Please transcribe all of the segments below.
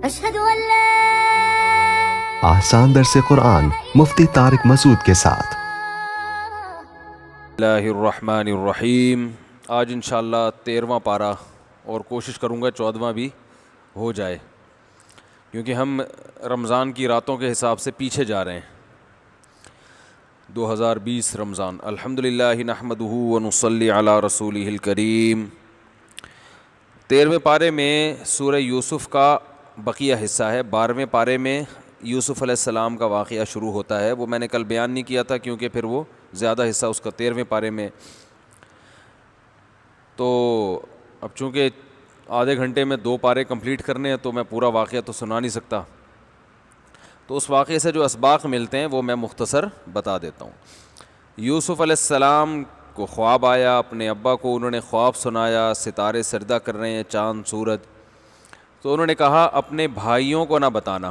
أشهد أن لا آسان درس قرآن مفتی طارق مسعود کے ساتھ۔ اللہ الرحمن الرحیم۔ آج انشاءاللہ 13واں پارہ اور کوشش کروں گا 14واں بھی ہو جائے، کیونکہ ہم رمضان کی راتوں کے حساب سے پیچھے جا رہے ہیں۔ 2020 رمضان۔ الحمدللہ نحمدہ ونصلی علی رسولہ الکریم۔ 13ویں پارے میں سورہ یوسف کا بقیہ حصہ ہے۔ 12ویں پارے میں یوسف علیہ السلام کا واقعہ شروع ہوتا ہے، وہ میں نے کل بیان نہیں کیا تھا کیونکہ پھر وہ زیادہ حصہ اس کا 13ویں پارے میں، تو اب چونکہ آدھے گھنٹے میں 2 پارے کمپلیٹ کرنے ہیں تو میں پورا واقعہ تو سنا نہیں سکتا، تو اس واقعے سے جو اسباق ملتے ہیں وہ میں مختصر بتا دیتا ہوں۔ یوسف علیہ السلام کو خواب آیا، اپنے ابا کو انہوں نے خواب سنایا، ستارے سجدہ کر رہے ہیں، چاند سورج، تو انہوں نے کہا اپنے بھائیوں کو نہ بتانا۔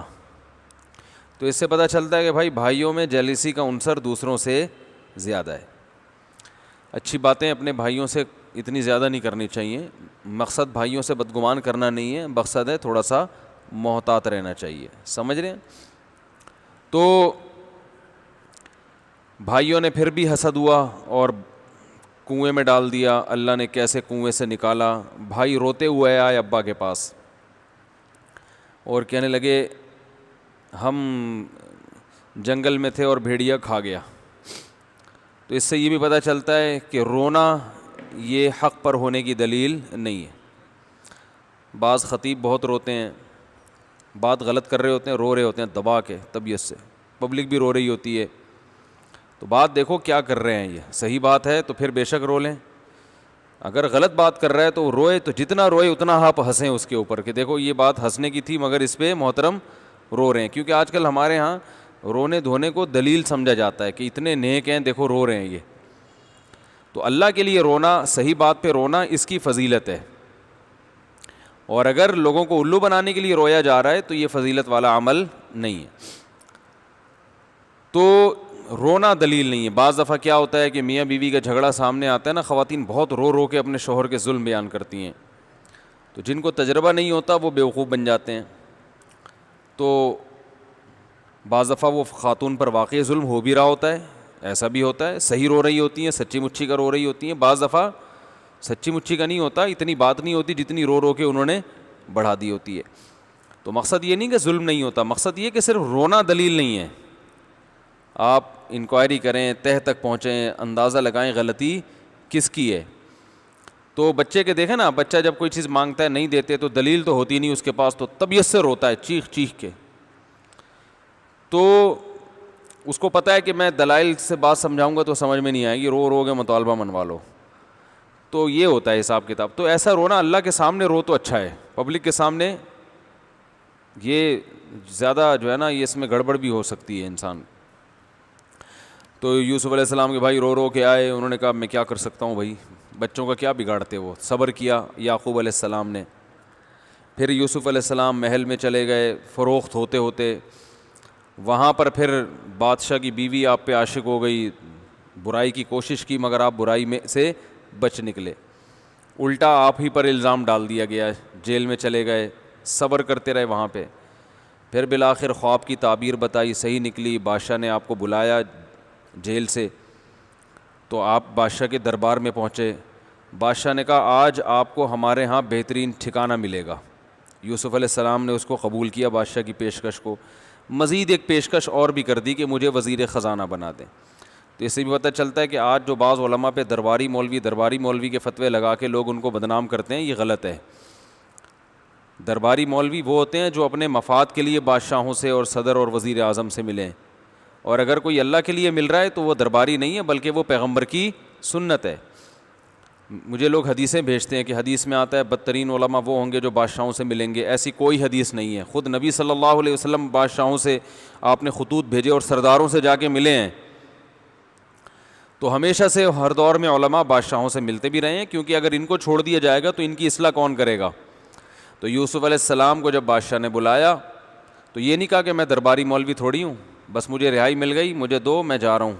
تو اس سے پتہ چلتا ہے کہ بھائی بھائیوں میں جیلیسی کا عنصر دوسروں سے زیادہ ہے۔ اچھی باتیں اپنے بھائیوں سے اتنی زیادہ نہیں کرنی چاہیے، مقصد بھائیوں سے بدگمان کرنا نہیں ہے، مقصد ہے تھوڑا سا محتاط رہنا چاہیے، سمجھ رہے ہیں؟ تو بھائیوں نے پھر بھی حسد ہوا اور کنویں میں ڈال دیا۔ اللہ نے کیسے کنویں سے نکالا۔ بھائی روتے ہوئے آئے ابا کے پاس اور کہنے لگے ہم جنگل میں تھے اور بھیڑیا کھا گیا۔ تو اس سے یہ بھی پتہ چلتا ہے کہ رونا یہ حق پر ہونے کی دلیل نہیں ہے۔ بعض خطیب بہت روتے ہیں، بات غلط کر رہے ہوتے ہیں، رو رہے ہوتے ہیں دبا کے طبیعت سے، پبلک بھی رو رہی ہوتی ہے، تو بات دیکھو کیا کر رہے ہیں، یہ صحیح بات ہے تو پھر بے شک رو لیں، اگر غلط بات کر رہا ہے تو روئے، تو جتنا روئے اتنا آپ ہنسیں اس کے اوپر کہ دیکھو یہ بات ہنسنے کی تھی مگر اس پہ محترم رو رہے ہیں، کیونکہ آج کل ہمارے ہاں رونے دھونے کو دلیل سمجھا جاتا ہے کہ اتنے نیک ہیں دیکھو رو رہے ہیں یہ، تو اللہ کے لیے رونا، صحیح بات پہ رونا اس کی فضیلت ہے، اور اگر لوگوں کو الو بنانے کے لیے رویا جا رہا ہے تو یہ فضیلت والا عمل نہیں ہے، تو رونا دلیل نہیں ہے۔ بعض دفعہ کیا ہوتا ہے کہ میاں بیوی کا جھگڑا سامنے آتا ہے نا، خواتین بہت رو رو کے اپنے شوہر کے ظلم بیان کرتی ہیں، تو جن کو تجربہ نہیں ہوتا وہ بیوقوف بن جاتے ہیں، تو بعض دفعہ وہ خاتون پر واقعی ظلم ہو بھی رہا ہوتا ہے، ایسا بھی ہوتا ہے، صحیح رو رہی ہوتی ہیں، سچی مچھی کا رو رہی ہوتی ہیں، بعض دفعہ سچی مچھی کا نہیں ہوتا، اتنی بات نہیں ہوتی جتنی رو رو کے انہوں نے بڑھا دی ہوتی ہے، تو مقصد یہ نہیں کہ ظلم نہیں ہوتا، مقصد یہ کہ صرف رونا دلیل نہیں ہے۔ آپ انکوائری کریں، تہہ تک پہنچیں، اندازہ لگائیں غلطی کس کی ہے۔ تو بچے کے دیکھیں نا، بچہ جب کوئی چیز مانگتا ہے نہیں دیتے تو دلیل تو ہوتی نہیں اس کے پاس، تو طبیعت سے روتا ہے چیخ چیخ کے، تو اس کو پتہ ہے کہ میں دلائل سے بات سمجھاؤں گا تو سمجھ میں نہیں آئے گی، رو رو کے مطالبہ منوا لو، تو یہ ہوتا ہے حساب کتاب۔ تو ایسا رونا اللہ کے سامنے رو تو اچھا ہے، پبلک کے سامنے یہ زیادہ جو ہے نا، یہ اس میں گڑبڑ بھی ہو سکتی ہے انسان۔ تو یوسف علیہ السلام کے بھائی رو رو کے آئے، انہوں نے کہا میں کیا کر سکتا ہوں بھائی، بچوں کا کیا بگاڑتے، وہ صبر کیا یعقوب علیہ السلام نے۔ پھر یوسف علیہ السلام محل میں چلے گئے، فروخت ہوتے ہوتے وہاں پر پھر بادشاہ کی بیوی آپ پہ عاشق ہو گئی، برائی کی کوشش کی مگر آپ برائی میں سے بچ نکلے، الٹا آپ ہی پر الزام ڈال دیا گیا، جیل میں چلے گئے، صبر کرتے رہے وہاں پہ، پھر بالآخر خواب کی تعبیر بتائی، صحیح نکلی، بادشاہ نے آپ کو بلایا جیل سے، تو آپ بادشاہ کے دربار میں پہنچے، بادشاہ نے کہا آج آپ کو ہمارے ہاں بہترین ٹھکانہ ملے گا۔ یوسف علیہ السلام نے اس کو قبول کیا، بادشاہ کی پیشکش کو، مزید ایک پیشکش اور بھی کر دی کہ مجھے وزیر خزانہ بنا دیں۔ تو اس سے بھی پتہ چلتا ہے کہ آج جو بعض علماء پہ درباری مولوی کے فتوے لگا کے لوگ ان کو بدنام کرتے ہیں، یہ غلط ہے۔ درباری مولوی وہ ہوتے ہیں جو اپنے مفاد کے لیے بادشاہوں سے اور صدر اور وزیر اعظم سے ملیں، اور اگر کوئی اللہ کے لیے مل رہا ہے تو وہ درباری نہیں ہے بلکہ وہ پیغمبر کی سنت ہے۔ مجھے لوگ حدیثیں بھیجتے ہیں کہ حدیث میں آتا ہے بدترین علماء وہ ہوں گے جو بادشاہوں سے ملیں گے، ایسی کوئی حدیث نہیں ہے، خود نبی صلی اللہ علیہ وسلم بادشاہوں سے آپ نے خطوط بھیجے اور سرداروں سے جا کے ملے ہیں، تو ہمیشہ سے ہر دور میں علماء بادشاہوں سے ملتے بھی رہے ہیں، کیونکہ اگر ان کو چھوڑ دیا جائے گا تو ان کی اصلاح کون کرے گا۔ تو یوسف علیہ السلام کو جب بادشاہ نے بلایا تو یہ نہیں کہا کہ میں درباری مولوی تھوڑی ہوں، بس مجھے رہائی مل گئی، مجھے دو، میں جا رہا ہوں،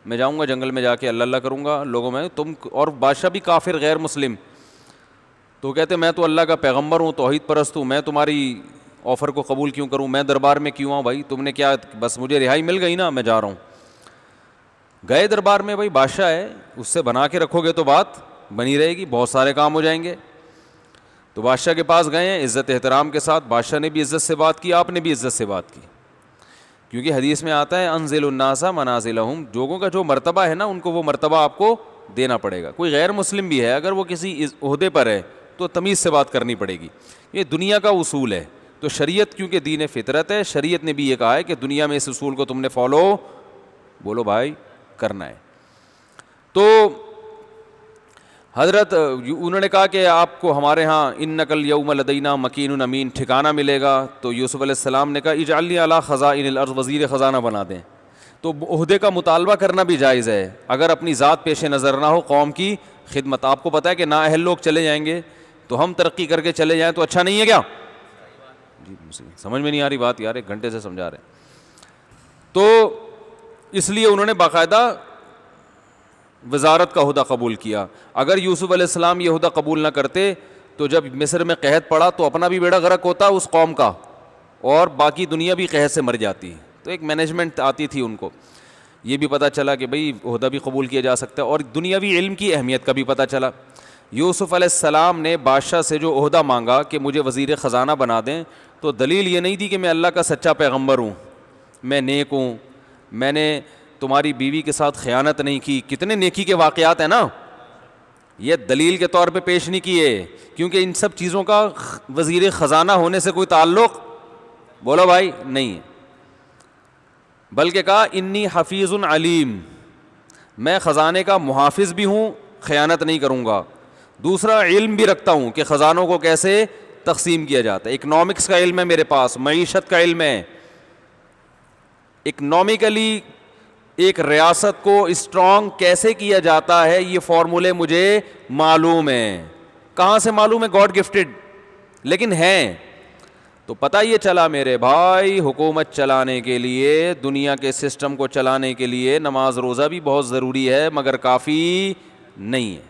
میں جاؤں گا جنگل میں جا کے اللہ اللہ کروں گا لوگوں میں، تم اور بادشاہ بھی کافر غیر مسلم، تو کہتے میں تو اللہ کا پیغمبر ہوں، توحید پرست ہوں، میں تمہاری آفر کو قبول کیوں کروں, میں دربار میں کیوں آؤں بھائی, تم نے کیا, بس مجھے رہائی مل گئی نا, میں جا رہا ہوں. گئے دربار میں, بھائی بادشاہ ہے, اس سے بنا کے رکھو گے تو بات بنی رہے گی, بہت سارے کام ہو جائیں گے. تو بادشاہ کے پاس گئے ہیں عزت احترام کے ساتھ, بادشاہ نے بھی عزت سے بات کی, آپ نے بھی عزت سے بات کی, کیونکہ حدیث میں آتا ہے انزل الناس منازلہم, لوگوں کا جو مرتبہ ہے نا ان کو وہ مرتبہ آپ کو دینا پڑے گا. کوئی غیر مسلم بھی ہے اگر وہ کسی عہدے پر ہے تو تمیز سے بات کرنی پڑے گی, یہ دنیا کا اصول ہے. تو شریعت کیونکہ دین فطرت ہے, شریعت نے بھی یہ کہا ہے کہ دنیا میں اس اصول کو تم نے فالو, بولو بھائی, کرنا ہے. تو حضرت انہوں نے کہا کہ آپ کو ہمارے ہاں انک الیوم لدینا مکین امین, ٹھکانہ ملے گا. تو یوسف علیہ السلام نے کہا اجعلنی علی خزائن الارض, وزیر خزانہ بنا دیں. تو عہدے کا مطالبہ کرنا بھی جائز ہے اگر اپنی ذات پیش نظر نہ ہو, قوم کی خدمت. آپ کو پتہ ہے کہ نااہل لوگ چلے جائیں گے تو ہم ترقی کر کے چلے جائیں تو اچھا نہیں ہے کیا؟ جی سمجھ میں نہیں آ رہی بات یار, 1 گھنٹے سے سمجھا رہے ہیں. تو اس لیے انہوں نے باقاعدہ وزارت کا عہدہ قبول کیا. اگر یوسف علیہ السلام یہ عہدہ قبول نہ کرتے تو جب مصر میں قحط پڑا تو اپنا بھی بیڑا غرق ہوتا اس قوم کا, اور باقی دنیا بھی قحط سے مر جاتی. تو ایک مینجمنٹ آتی تھی ان کو. یہ بھی پتہ چلا کہ بھئی عہدہ بھی قبول کیا جا سکتا ہے, اور دنیاوی علم کی اہمیت کا بھی پتہ چلا. یوسف علیہ السلام نے بادشاہ سے جو عہدہ مانگا کہ مجھے وزیر خزانہ بنا دیں, تو دلیل یہ نہیں دی کہ میں اللہ کا سچا پیغمبر ہوں, میں نیک ہوں, میں نے تمہاری بیوی کے ساتھ خیانت نہیں کی. کتنے نیکی کے واقعات ہیں نا, یہ دلیل کے طور پہ پیش نہیں کیے, کیونکہ ان سب چیزوں کا وزیر خزانہ ہونے سے کوئی تعلق, بولو بھائی, نہیں ہے. بلکہ کہا انی حفیظ علیم, میں خزانے کا محافظ بھی ہوں, خیانت نہیں کروں گا. دوسرا علم بھی رکھتا ہوں کہ خزانوں کو کیسے تقسیم کیا جاتا ہے. اکنامکس کا علم ہے میرے پاس, معیشت کا علم ہے, اکنامکلی ایک ریاست کو اسٹرانگ کیسے کیا جاتا ہے یہ فارمولے مجھے معلوم ہیں. کہاں سے معلوم ہے؟ گاڈ گفٹڈ, لیکن ہیں. تو پتہ یہ چلا میرے بھائی, حکومت چلانے کے لیے, دنیا کے سسٹم کو چلانے کے لیے نماز روزہ بھی بہت ضروری ہے, مگر کافی نہیں ہے.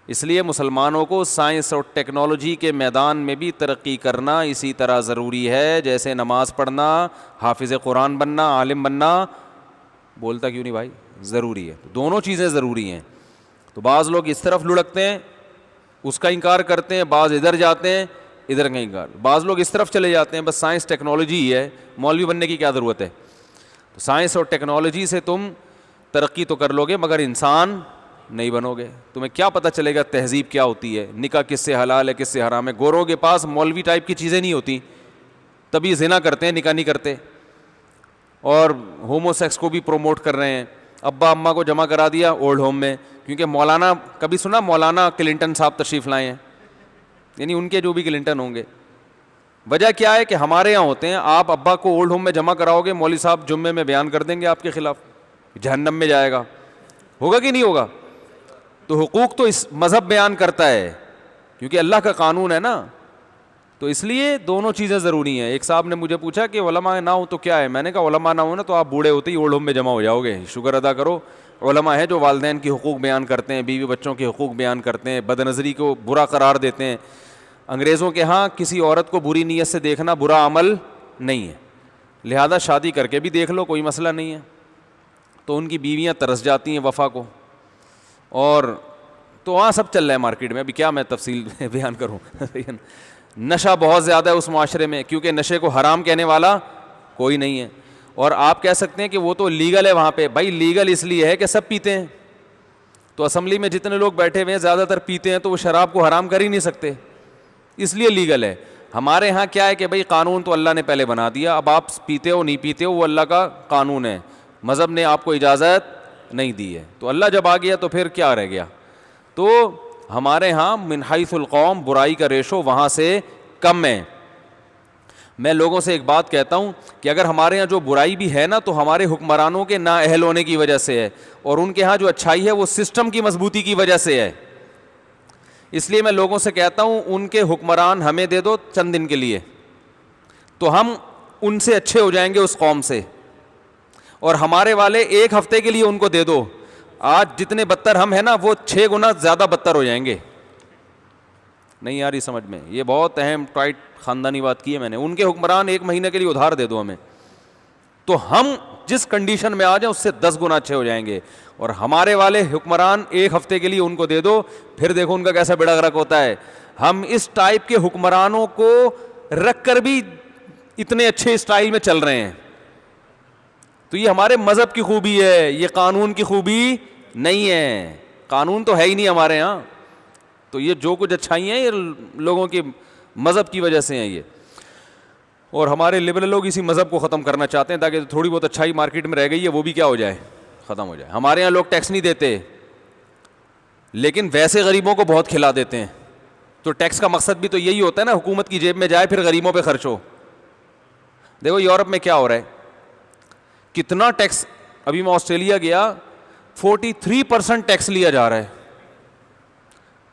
اس لیے مسلمانوں کو سائنس اور ٹیکنالوجی کے میدان میں بھی ترقی کرنا اسی طرح ضروری ہے جیسے نماز پڑھنا, حافظ قرآن بننا, عالم بننا, بولتا کیوں نہیں بھائی, ضروری ہے. دونوں چیزیں ضروری ہیں. تو بعض لوگ اس طرف لڑکتے ہیں, اس کا انکار کرتے ہیں, بعض ادھر جاتے ہیں, ادھر کا انکار, بعض لوگ اس طرف چلے جاتے ہیں بس سائنس ٹیکنالوجی ہی ہے, مولوی بننے کی کیا ضرورت ہے. تو سائنس اور ٹیکنالوجی سے تم ترقی تو کر لو گے مگر انسان نہیں بنو گے. تمہیں کیا پتہ چلے گا تہذیب کیا ہوتی ہے, نکاح کس سے حلال ہے کس سے حرام ہے. گوروں کے پاس مولوی ٹائپ کی چیزیں نہیں ہوتی, تبھی زنا کرتے ہیں, نکاح نہیں کرتے, اور ہومو سیکس کو بھی پروموٹ کر رہے ہیں. ابا اماں کو جمع کرا دیا اولڈ ہوم میں, کیونکہ مولانا, کبھی سنا مولانا کلنٹن صاحب تشریف لائے ہیں, یعنی ان کے جو بھی کلنٹن ہوں گے. وجہ کیا ہے کہ ہمارے یہاں ہوتے ہیں, آپ ابا کو اولڈ ہوم میں جمع کراؤ گے, مولوی صاحب جمعے میں بیان کر دیں گے آپ کے خلاف, جہنم میں جائے گا. ہوگا کہ نہیں ہوگا؟ تو حقوق تو اس مذہب بیان کرتا ہے کیونکہ اللہ کا قانون ہے نا. تو اس لیے دونوں چیزیں ضروری ہیں. ایک صاحب نے مجھے پوچھا کہ علماء نہ ہو تو کیا ہے, میں نے کہا علماء نہ ہو نا تو آپ بوڑھے ہوتے ہی اولڈ ہوم میں جمع ہو جاؤ گے. شکر ادا کرو علماء ہیں جو والدین کی حقوق بیان کرتے ہیں, بیوی بچوں کے حقوق بیان کرتے ہیں, بد نظری کو برا قرار دیتے ہیں. انگریزوں کے ہاں کسی عورت کو بری نیت سے دیکھنا برا عمل نہیں ہے, لہذا شادی کر کے بھی دیکھ لو, کوئی مسئلہ نہیں ہے. تو ان کی بیویاں ترس جاتی ہیں وفا کو, اور تو وہاں سب چل رہا ہے مارکیٹ میں. ابھی کیا میں تفصیل بیان کروں. نشہ بہت زیادہ ہے اس معاشرے میں, کیونکہ نشے کو حرام کہنے والا کوئی نہیں ہے. اور آپ کہہ سکتے ہیں کہ وہ تو لیگل ہے وہاں پہ, بھائی لیگل اس لیے ہے کہ سب پیتے ہیں. تو اسمبلی میں جتنے لوگ بیٹھے ہوئے ہیں زیادہ تر پیتے ہیں, تو وہ شراب کو حرام کر ہی نہیں سکتے, اس لیے لیگل ہے. ہمارے ہاں کیا ہے کہ بھائی قانون تو اللہ نے پہلے بنا دیا, اب آپ پیتے ہو نہیں پیتے ہو وہ اللہ کا قانون ہے, مذہب نے آپ کو اجازت نہیں دی ہے. تو اللہ جب آ گیا تو پھر کیا رہ گیا. تو ہمارے ہاں من حیث القوم برائی کا ریشو وہاں سے کم ہے. میں لوگوں سے ایک بات کہتا ہوں کہ اگر ہمارے ہاں جو برائی بھی ہے نا تو ہمارے حکمرانوں کے نااہل ہونے کی وجہ سے ہے, اور ان کے ہاں جو اچھائی ہے وہ سسٹم کی مضبوطی کی وجہ سے ہے. اس لیے میں لوگوں سے کہتا ہوں ان کے حکمران ہمیں دے دو چند دن کے لیے, تو ہم ان سے اچھے ہو جائیں گے اس قوم سے, اور ہمارے والے ایک ہفتے کے لیے ان کو دے دو, آج جتنے بدتر ہم ہیں نا وہ 6 گنا زیادہ بدتر ہو جائیں گے. نہیں آ رہی سمجھ میں؟ یہ بہت اہم ٹائٹ خاندانی بات کی ہے میں نے. ان کے حکمران 1 مہینے کے لیے ادھار دے دو ہمیں, تو ہم جس کنڈیشن میں آ جائیں اس سے 10 گنا اچھے ہو جائیں گے. اور ہمارے والے حکمران 1 ہفتے کے لیے ان کو دے دو, پھر دیکھو ان کا کیسا بیڑا غرق ہوتا ہے. ہم اس ٹائپ کے حکمرانوں کو رکھ کر بھی اتنے اچھے اسٹائل میں چل رہے ہیں. تو یہ ہمارے مذہب کی خوبی ہے, یہ قانون کی خوبی نہیں ہے. قانون تو ہے ہی نہیں ہمارے ہاں. تو یہ جو کچھ اچھائی ہیں یہ لوگوں کے مذہب کی وجہ سے ہیں یہ. اور ہمارے لبرل لوگ اسی مذہب کو ختم کرنا چاہتے ہیں تاکہ تھوڑی بہت اچھائی مارکیٹ میں رہ گئی ہے وہ بھی کیا ہو جائے, ختم ہو جائے. ہمارے یہاں لوگ ٹیکس نہیں دیتے لیکن ویسے غریبوں کو بہت کھلا دیتے ہیں. تو ٹیکس کا مقصد بھی تو یہی ہوتا ہے نا, حکومت کی جیب میں جائے پھر غریبوں پہ خرچ ہو. دیکھو یورپ میں کیا ہو رہا ہے, کتنا ٹیکس. ابھی میں آسٹریلیا گیا, 43% ٹیکس لیا جا رہا ہے.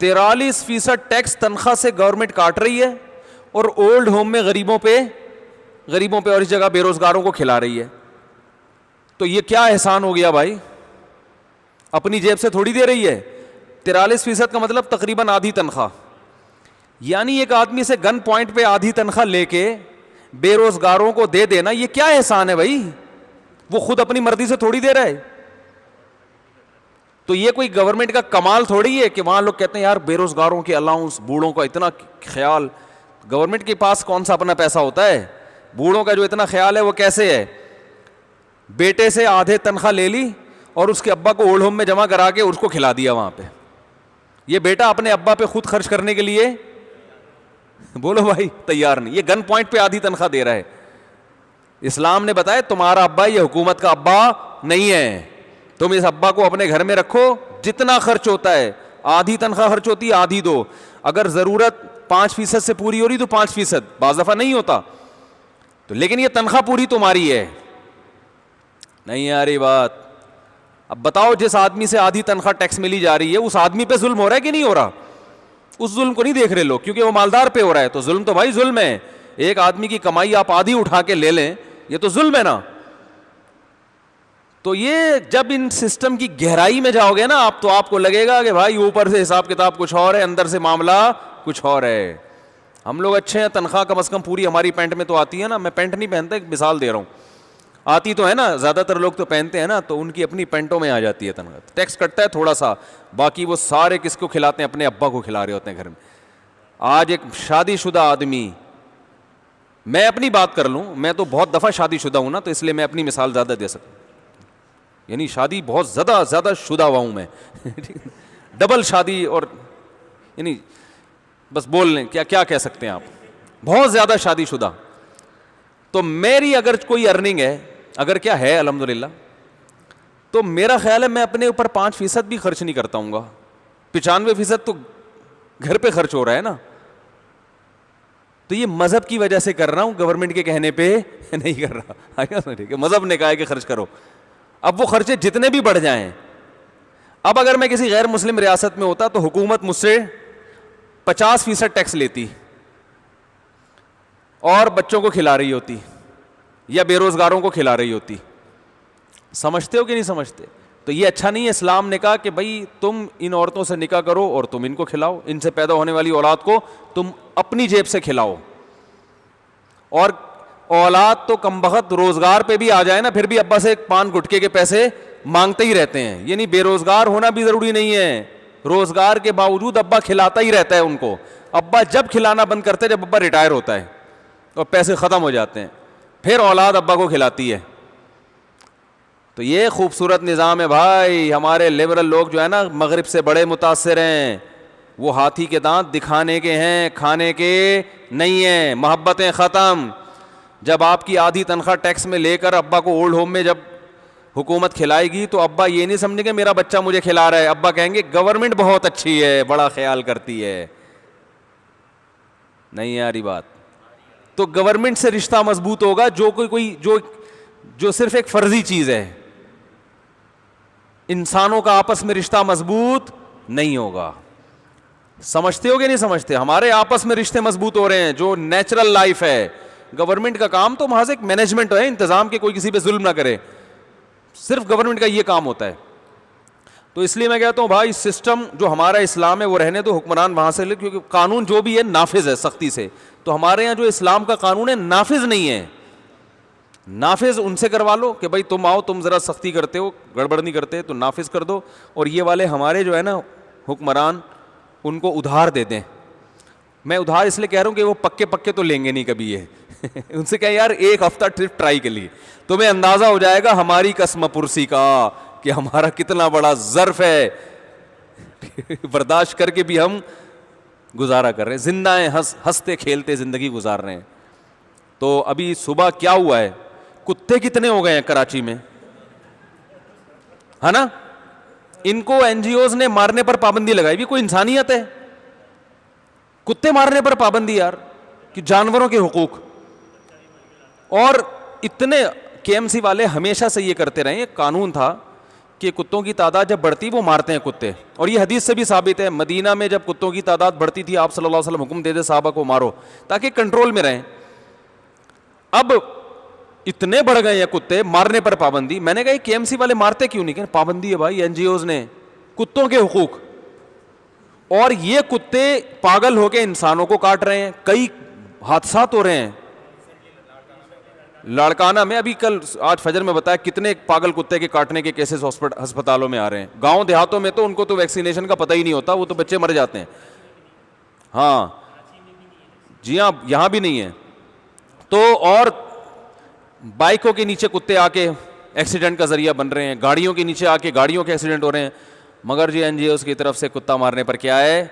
43% ٹیکس تنخواہ سے گورنمنٹ کاٹ رہی ہے اور اولڈ ہوم میں غریبوں پہ اور اس جگہ بے روزگاروں کو کھلا رہی ہے. تو یہ کیا احسان ہو گیا بھائی, اپنی جیب سے تھوڑی دے رہی ہے. 43% کا مطلب تقریباً آدھی تنخواہ. یعنی ایک آدمی سے گن پوائنٹ پہ آدھی تنخواہ لے کے بے روزگاروں کو دے دینا, یہ کیا احسان ہے بھائی؟ وہ خود اپنی مرضی سے تھوڑی دے رہا ہے. تو یہ کوئی گورنمنٹ کا کمال تھوڑی ہے کہ وہاں لوگ کہتے ہیں یار بے روزگاروں کے الاؤنس, بوڑھوں کا اتنا خیال. گورنمنٹ کے پاس کون سا اپنا پیسہ ہوتا ہے؟ بوڑھوں کا جو اتنا خیال ہے وہ کیسے ہے؟ بیٹے سے آدھے تنخواہ لے لی اور اس کے ابا کو اولڈ ہوم میں جمع کرا کے اس کو کھلا دیا وہاں پہ. یہ بیٹا اپنے ابا پہ خود خرچ کرنے کے لیے بولو بھائی تیار نہیں. یہ گن پوائنٹ پہ آدھی تنخواہ دے رہا ہے. اسلام نے بتایا تمہارا ابا یہ حکومت کا ابا نہیں ہے, تم اس ابا کو اپنے گھر میں رکھو. جتنا خرچ ہوتا ہے آدھی تنخواہ خرچ ہوتی ہے, آدھی دو. اگر ضرورت 5% سے پوری ہو رہی تو 5%, بعض دفعہ نہیں ہوتا تو, لیکن یہ تنخواہ پوری تمہاری ہے. نہیں آ رہی بات؟ اب بتاؤ جس آدمی سے آدھی تنخواہ ٹیکس ملی جا رہی ہے اس آدمی پہ ظلم ہو رہا ہے کہ نہیں ہو رہا؟ اس ظلم کو نہیں دیکھ رہے لوگ کیونکہ وہ مالدار پہ ہو رہا ہے. تو ظلم تو بھائی ظلم ہے. ایک آدمی کی کمائی آپ آدھی اٹھا کے لے لیں, یہ تو ظلم ہے نا. تو یہ جب ان سسٹم کی گہرائی میں جاؤ گے نا آپ, تو آپ کو لگے گا کہ بھائی اوپر سے حساب کتاب کچھ اور ہے, اندر سے معاملہ کچھ اور ہے. ہم لوگ اچھے ہیں, تنخواہ کم از کم پوری ہماری پینٹ میں تو آتی ہے نا. میں پینٹ نہیں پہنتا, ایک مثال دے رہا ہوں, آتی تو ہے نا, زیادہ تر لوگ تو پہنتے ہیں نا, تو ان کی اپنی پینٹوں میں آ جاتی ہے تنخواہ. ٹیکس کٹتا ہے تھوڑا سا, باقی وہ سارے کس کو کھلاتے ہیں؟ اپنے ابا کو کھلا رہے ہوتے ہیں گھر میں. آج ایک شادی شدہ آدمی, میں اپنی بات کر لوں, میں تو بہت دفعہ شادی شدہ ہوں نا, تو اس لیے میں اپنی مثال زیادہ دے سکتا ہوں. یعنی شادی بہت زیادہ شدہ ہوا ہوں میں ڈبل شادی, اور یعنی بس بول لیں کیا کہہ سکتے ہیں آپ, بہت زیادہ شادی شدہ. تو میری اگر کوئی ارننگ ہے, اگر کیا ہے الحمدللہ, تو میرا خیال ہے میں اپنے اوپر 5% بھی خرچ نہیں کرتا ہوں گا. 95% تو گھر پہ خرچ ہو رہا ہے نا. تو یہ مذہب کی وجہ سے کر رہا ہوں, گورنمنٹ کے کہنے پہ نہیں کر رہا. ٹھیک ہے, مذہب نے کہا ہے کہ خرچ کرو. اب وہ خرچے جتنے بھی بڑھ جائیں, اب اگر میں کسی غیر مسلم ریاست میں ہوتا تو حکومت مجھ سے 50% ٹیکس لیتی اور بچوں کو کھلا رہی ہوتی یا بے روزگاروں کو کھلا رہی ہوتی. سمجھتے ہو کہ نہیں سمجھتے؟ تو یہ اچھا نہیں ہے. اسلام نے کہا کہ بھائی تم ان عورتوں سے نکاح کرو اور تم ان کو کھلاؤ, ان سے پیدا ہونے والی اولاد کو تم اپنی جیب سے کھلاؤ. اور اولاد تو کم بخت روزگار پہ بھی آ جائے نا, پھر بھی ابا سے پان گٹکے کے پیسے مانگتے ہی رہتے ہیں. یعنی بے روزگار ہونا بھی ضروری نہیں ہے, روزگار کے باوجود ابا کھلاتا ہی رہتا ہے ان کو. ابا جب کھلانا بند کرتے ہیں جب ابا ریٹائر ہوتا ہے اور پیسے ختم ہو جاتے ہیں, پھر اولاد ابا کو کھلاتی ہے. تو یہ خوبصورت نظام ہے بھائی. ہمارے لبرل لوگ جو ہے نا مغرب سے بڑے متاثر ہیں. وہ ہاتھی کے دانت دکھانے کے ہیں, کھانے کے نہیں ہیں. محبتیں ختم. جب آپ کی آدھی تنخواہ ٹیکس میں لے کر ابا کو اولڈ ہوم میں جب حکومت کھلائے گی تو ابا یہ نہیں سمجھیں گے میرا بچہ مجھے کھلا رہا ہے, ابا کہیں گے گورنمنٹ بہت اچھی ہے, بڑا خیال کرتی ہے. نہیں یاری بات؟ تو گورنمنٹ سے رشتہ مضبوط ہوگا جو صرف ایک فرضی چیز ہے. انسانوں کا آپس میں رشتہ مضبوط نہیں ہوگا. سمجھتے ہو کہ نہیں سمجھتے؟ ہمارے آپس میں رشتے مضبوط ہو رہے ہیں جو نیچرل لائف ہے. گورنمنٹ کا کام تو محض ایک مینجمنٹ ہے, انتظام کے, کوئی کسی پہ ظلم نہ کرے, صرف گورنمنٹ کا یہ کام ہوتا ہے. تو اس لیے میں کہتا ہوں بھائی سسٹم جو ہمارا اسلام ہے وہ رہنے دو, حکمران وہاں سے لے, کیونکہ قانون جو بھی ہے نافذ ہے سختی سے. تو ہمارے یہاں جو اسلام کا قانون ہے نافذ نہیں ہے, نافذ ان سے کروا لو کہ بھائی تم آؤ, تم ذرا سختی کرتے ہو, گڑبڑ نہیں کرتے تو نافذ کر دو. اور یہ والے ہمارے جو ہے نا حکمران, ان کو ادھار دے دیں. میں ادھار اس لیے کہہ رہا ہوں کہ وہ پکے پکے تو لیں گے نہیں کبھی یہ ان سے کہا یار ایک ہفتہ ٹرپ ٹرائی کے لیے, تمہیں اندازہ ہو جائے گا ہماری قسم پرسی کا کہ ہمارا کتنا بڑا ظرف ہے برداشت کر کے بھی ہم گزارا کر رہے ہیں, زندہ ہیں, ہنستے کھیلتے زندگی گزار رہے ہیں. تو ابھی صبح کیا ہوا ہے, کتے کتنے ہو گئے ہیں کراچی میں, ہے نا. ان کو این جی اوز نے مارنے پر پابندی لگائی بھی, کوئی انسانیت ہے؟ کتے مارنے پر پابندی یار, کہ جانوروں کے حقوق. اور اتنے کے ایم سی والے ہمیشہ سے یہ کرتے رہے, ایک قانون تھا کہ کتوں کی تعداد جب بڑھتی وہ مارتے ہیں کتے, اور یہ حدیث سے بھی ثابت ہے. مدینہ میں جب کتوں کی تعداد بڑھتی تھی آپ صلی اللہ علیہ وسلم حکم دے دے صحابہ کو مارو تاکہ کنٹرول میں رہیں. اب اتنے بڑھ گئے ہیں کتے, مارنے پر پابندی. میں نے کہا کے ایم سی والے مارتے کیوں نہیں؟ کہ پابندی ہے بھائی این جی اوز نے, کتوں کے حقوق. اور یہ کتے پاگل ہو کے انسانوں کو کاٹ رہے ہیں, کئی حادثات ہو رہے ہیں. لاڑکانہ میں ابھی کل آج فجر میں بتایا کتنے پاگل کتے کے کاٹنے کے کیسز ہسپتالوں میں آ رہے ہیں. گاؤں دیہاتوں میں تو ان کو تو ویکسینیشن کا پتہ ہی نہیں ہوتا, وہ تو بچے مر جاتے ہیں. ہاں جی ہاں, یہاں بھی نہیں ہے. تو اور بائکوں کے نیچے کتے آ کے ایکسیڈنٹ کا ذریعہ بن رہے ہیں, گاڑیوں کے نیچے آ کے گاڑیوں کے ایکسیڈنٹ ہو رہے ہیں. مگر جی این جی اوز کی طرف سے کتا مارنے پر کیا ہے,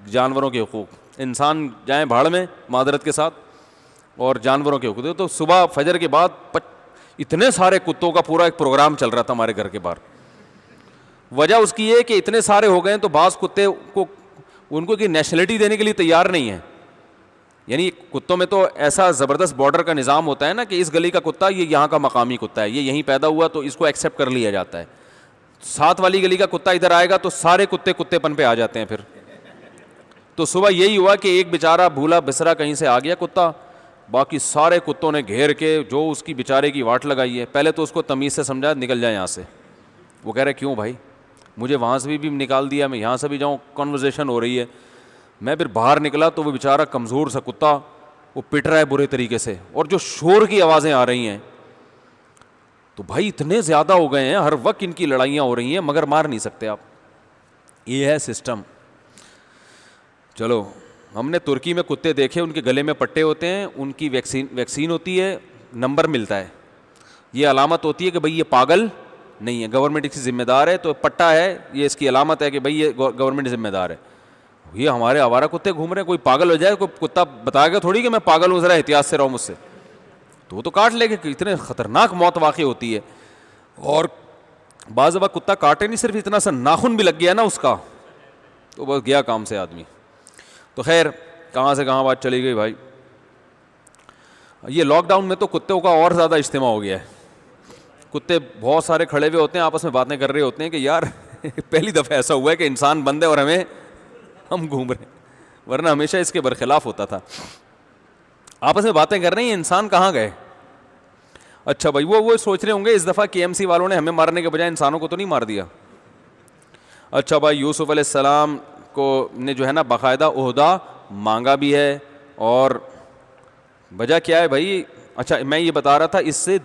جانوروں کے حقوق. انسان جائیں بھاڑ میں معذرت کے ساتھ, اور جانوروں کے حقوق. تو صبح فجر کے بعد اتنے سارے کتوں کا پورا ایک پروگرام چل رہا تھا ہمارے گھر کے باہر. وجہ اس کی یہ کہ اتنے سارے ہو گئے ہیں تو بعض کتے کو ان کو کی نیشنلٹی دینے کے لیے تیار نہیں ہے. یعنی کتوں میں تو ایسا زبردست بارڈر کا نظام ہوتا ہے نا کہ اس گلی کا کتا یہ یہاں کا مقامی کتا ہے, یہ یہیں پیدا ہوا تو اس کو ایکسیپٹ کر لیا جاتا ہے. ساتھ والی گلی کا کتا ادھر آئے گا تو سارے کتے کتے پن پہ آ جاتے ہیں پھر. تو صبح یہی ہوا کہ ایک بیچارہ بھولا بسرا کہیں سے آ گیا کتا, باقی سارے کتوں نے گھیر کے جو اس کی بیچارے کی واٹ لگائی ہے. پہلے تو اس کو تمیز سے سمجھا نکل جائے یہاں سے. وہ کہہ رہے کیوں بھائی, مجھے وہاں سے بھی نکال دیا, میں یہاں سے بھی جاؤں, کنورزیشن ہو رہی ہے. میں پھر باہر نکلا تو وہ بیچارہ کمزور سا کتا وہ پٹ رہا ہے برے طریقے سے, اور جو شور کی آوازیں آ رہی ہیں. تو بھائی اتنے زیادہ ہو گئے ہیں, ہر وقت ان کی لڑائیاں ہو رہی ہیں مگر مار نہیں سکتے آپ. یہ ہے سسٹم. چلو ہم نے ترکی میں کتے دیکھے, ان کے گلے میں پٹے ہوتے ہیں, ان کی ویکسین ہوتی ہے, نمبر ملتا ہے, یہ علامت ہوتی ہے کہ بھئی یہ پاگل نہیں ہے, گورنمنٹ اس کی ذمہ دار ہے. تو پٹا ہے یہ اس کی علامت ہے کہ بھئی یہ گورنمنٹ ذمہ دار ہے. یہ ہمارے آوارہ کتے گھوم رہے ہیں, کوئی پاگل ہو جائے, کوئی کتا بتائے گا تھوڑی کہ میں پاگل ہوں, ذرا احتیاط سے رہو مجھ سے, تو وہ تو کاٹ لے گا. اتنے خطرناک موت واقع ہوتی ہے. اور بعض دفعہ کتا کاٹے نہیں, صرف اتنا سا ناخن بھی لگ گیا نا اس کا تو بس گیا کام سے آدمی. تو خیر کہاں سے کہاں بات چلی گئی بھائی. یہ لاک ڈاؤن میں تو کتوں کا اور زیادہ اجتماع ہو گیا ہے. کتے بہت سارے کھڑے ہوئے ہوتے ہیں, آپس میں باتیں کر رہے ہوتے ہیں کہ یار پہلی دفعہ ایسا ہوا ہے کہ انسان بند ہے اور ہم گھوم رہے ہیں, ورنہ ہمیشہ اس کے برخلاف ہوتا تھا. آپس میں باتیں کر رہے ہیں, انسان کہاں گئے. اچھا بھائی وہ سوچ رہے ہوں گے اس دفعہ کے ایم سی والوں نے ہمیں مارنے کے بجائے انسانوں کو تو نہیں مار دیا. اچھا بھائی یوسف علیہ السلام کو نے جو ہے نا باقاعدہ عہدہ مانگا بھی ہے, اور وجہ کیا ہے بھائی. اچھا میں یہ بتا رہا تھا اس سے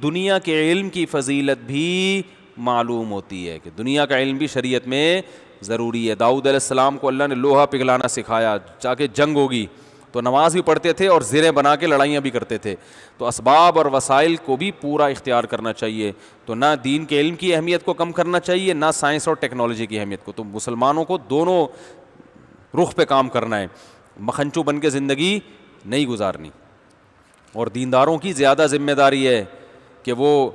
دنیا کے علم کی فضیلت بھی معلوم ہوتی ہے کہ دنیا کا علم بھی شریعت میں ضروری ہے. داؤد علیہ السلام کو اللہ نے لوہا پگھلانا سکھایا, جا کے جنگ ہوگی تو نماز بھی پڑھتے تھے اور زریں بنا کے لڑائیاں بھی کرتے تھے. تو اسباب اور وسائل کو بھی پورا اختیار کرنا چاہیے. تو نہ دین کے علم کی اہمیت کو کم کرنا چاہیے, نہ سائنس اور ٹیکنالوجی کی اہمیت کو. تو مسلمانوں کو دونوں رخ پہ کام کرنا ہے, مکھنچو بن کے زندگی نہیں گزارنی. اور دینداروں کی زیادہ ذمہ داری ہے کہ وہ